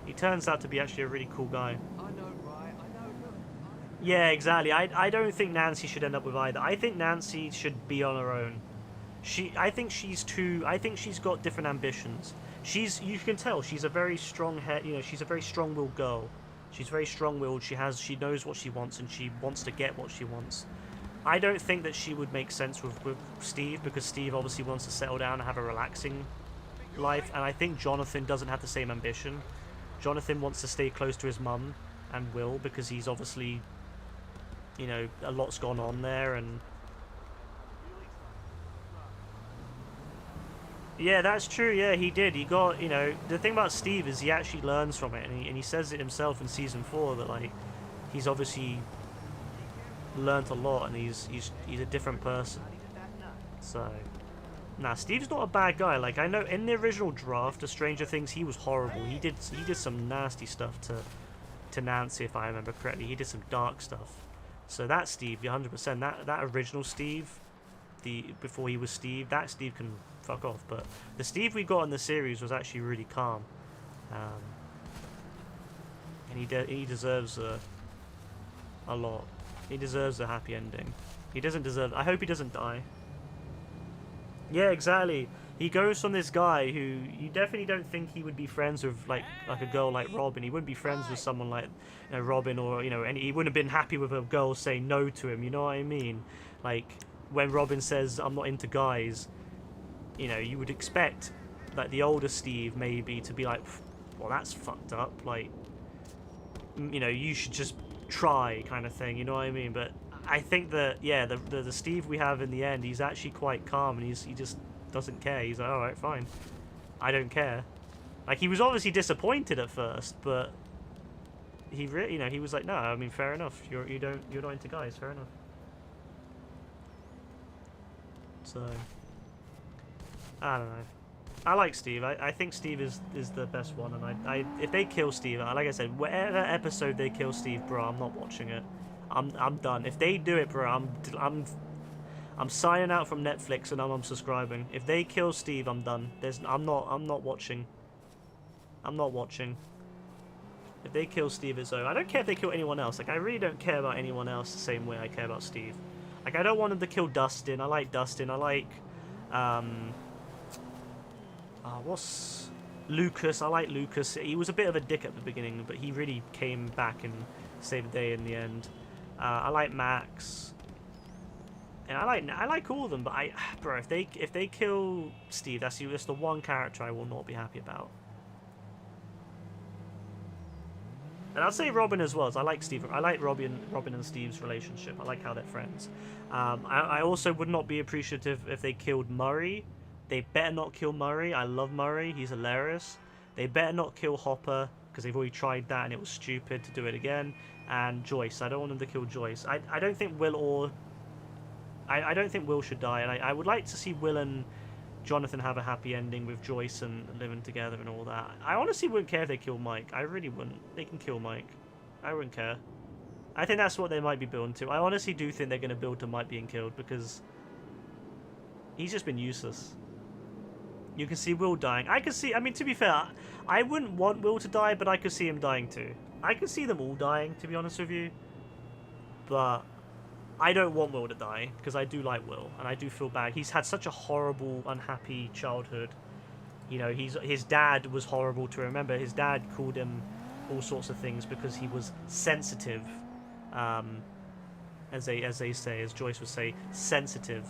he turns out to be actually a really cool guy. Yeah, exactly. I don't think Nancy should end up with either. I think Nancy should be on her own. I think she's got different ambitions. You can tell she's a very strong head, you know, she's a very strong-willed girl. She's very strong-willed. She knows what she wants, and she wants to get what she wants. I don't think that she would make sense with Steve, because Steve obviously wants to settle down and have a relaxing life, and I think Jonathan doesn't have the same ambition. Jonathan wants to stay close to his mum and Will, because he's obviously, you know, a lot's gone on there. And yeah, that's true. Yeah, he did. He got, you know, the thing about Steve is he actually learns from it, and he says it himself in season 4 that, like, he's obviously learnt a lot, and he's a different person. So, nah, Steve's not a bad guy. Like, I know in the original draft of Stranger Things, he was horrible. He did some nasty stuff to Nancy, if I remember correctly. He did some dark stuff. So that Steve, 100%. That original Steve, before he was Steve, that Steve can fuck off. But the Steve we got in the series was actually really calm, and he deserves a lot. He deserves a happy ending. He doesn't deserve. I hope he doesn't die. Yeah, exactly. he goes from this guy who you definitely don't think he would be friends with, like a girl like Robin. He wouldn't be friends with someone like Robin, or and he wouldn't have been happy with a girl saying no to him. You know what I mean? Like when Robin says, "I'm not into guys," you would expect like the older Steve maybe to be like, "Well, that's fucked up." Like, you should just try, kind of thing. You know what I mean? But I think that the Steve we have in the end, he's actually quite calm, and he just doesn't care. He's like, all right, fine, I don't care. Like, he was obviously disappointed at first, but he really, he was like, no, I mean, fair enough. You're not into guys, fair enough. So I don't know. I like Steve. I think Steve is the best one, and I if they kill Steve, like I said, whatever episode they kill Steve, bro, I'm not watching it. I'm done. If they do it, bro, I'm signing out from Netflix and I'm unsubscribing. If they kill Steve, I'm done. I'm not watching. I'm not watching. If they kill Steve, it's over. I don't care if they kill anyone else. Like, I really don't care about anyone else the same way I care about Steve. Like, I don't want them to kill Dustin. I like Dustin. I like what's Lucas? I like Lucas. He was a bit of a dick at the beginning, but he really came back and saved the day in the end. I like Max. And I like all of them, but bro, if they kill Steve, that's the one character I will not be happy about. And I'll say Robin as well. I like Steve. I like Robin and Steve's relationship. I like how they're friends. I also would not be appreciative if they killed Murray. They better not kill Murray. I love Murray. He's hilarious. They better not kill Hopper, because they've already tried that and it was stupid to do it again. And Joyce. I don't want them to kill Joyce. I don't think Will I don't think Will should die, and I would like to see Will and Jonathan have a happy ending with Joyce and living together and all that. I honestly wouldn't care if they kill Mike. I really wouldn't. They can kill Mike. I wouldn't care. I think that's what they might be building to. I honestly do think they're going to build to Mike being killed, because he's just been useless. You can see Will dying. I mean, to be fair, I wouldn't want Will to die, but I could see him dying too. I could see them all dying, to be honest with you. But I don't want Will to die, because I do like Will, and I do feel bad. He's had such a horrible, unhappy childhood. His dad was horrible to remember. His dad called him all sorts of things because he was sensitive. As they say, as Joyce would say, sensitive.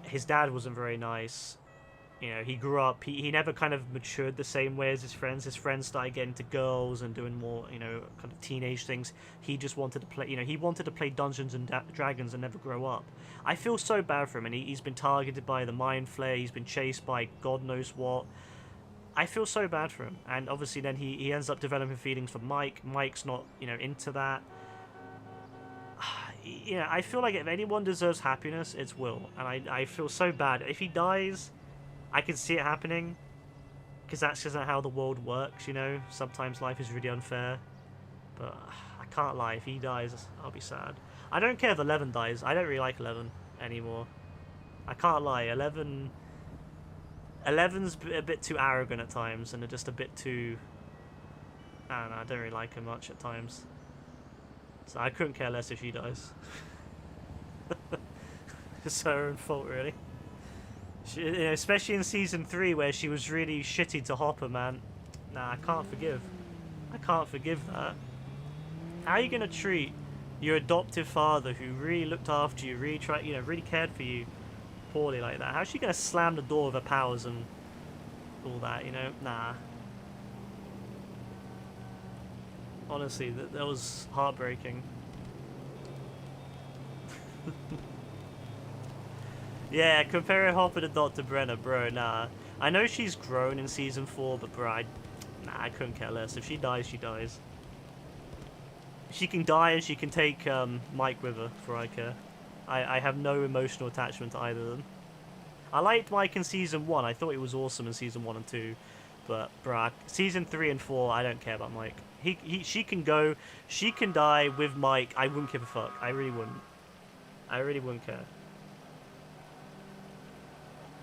His dad wasn't very nice. He grew up, he never kind of matured the same way as his friends. His friends started getting into girls and doing more, kind of teenage things. He just wanted to play, he wanted to play Dungeons and Dragons and never grow up. I feel so bad for him, and he's been targeted by the Mind Flayer. He's been chased by God knows what. I feel so bad for him. And obviously then he ends up developing feelings for Mike. Mike's not, into that. I feel like if anyone deserves happiness, it's Will. And I feel so bad. If he dies, I can see it happening, because that's just not how the world works, Sometimes life is really unfair. But I can't lie, if he dies, I'll be sad. I don't care if 11 dies. I don't really like 11 anymore. I can't lie, 11's a bit too arrogant at times, and just a bit too... I don't know, I don't really like him much at times. So I couldn't care less if she dies. It's her own fault, really. Especially in season 3, where she was really shitty to Hopper, man. Nah, I can't forgive. I can't forgive that. How are you gonna treat your adoptive father, who really looked after you, really tried, really cared for you, poorly like that? How's she gonna slam the door of her powers and all that? Nah. Honestly, that was heartbreaking. Yeah, comparing Hopper to Dr. Brenner, bro, nah. I know she's grown in season 4, but bro, I couldn't care less. If she dies, she dies. She can die and she can take Mike with her, for I care. I have no emotional attachment to either of them. I liked Mike in season 1. I thought he was awesome in season 1 and 2. But, bruh, season 3 and 4, I don't care about Mike. She can go, she can die with Mike. I wouldn't give a fuck. I really wouldn't. I really wouldn't care.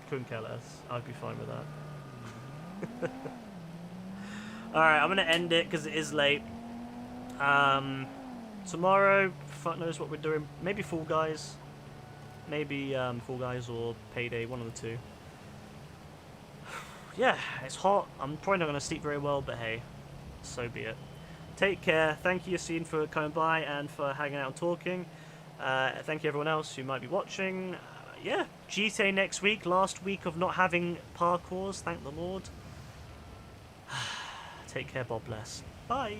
Couldn't care less. I'd be fine with that. Alright, I'm gonna end it because it is late. Tomorrow, fuck knows what we're doing. Maybe Fall Guys. Maybe Fall Guys or Payday, one of the two. yeah, it's hot. I'm probably not going to sleep very well, but hey, so be it. Take care. Thank you, Yassine, for coming by and for hanging out and talking. Thank you, everyone else who might be watching. Yeah, GTA next week. Last week of not having parkours. Thank the Lord. Take care. God bless. Bye.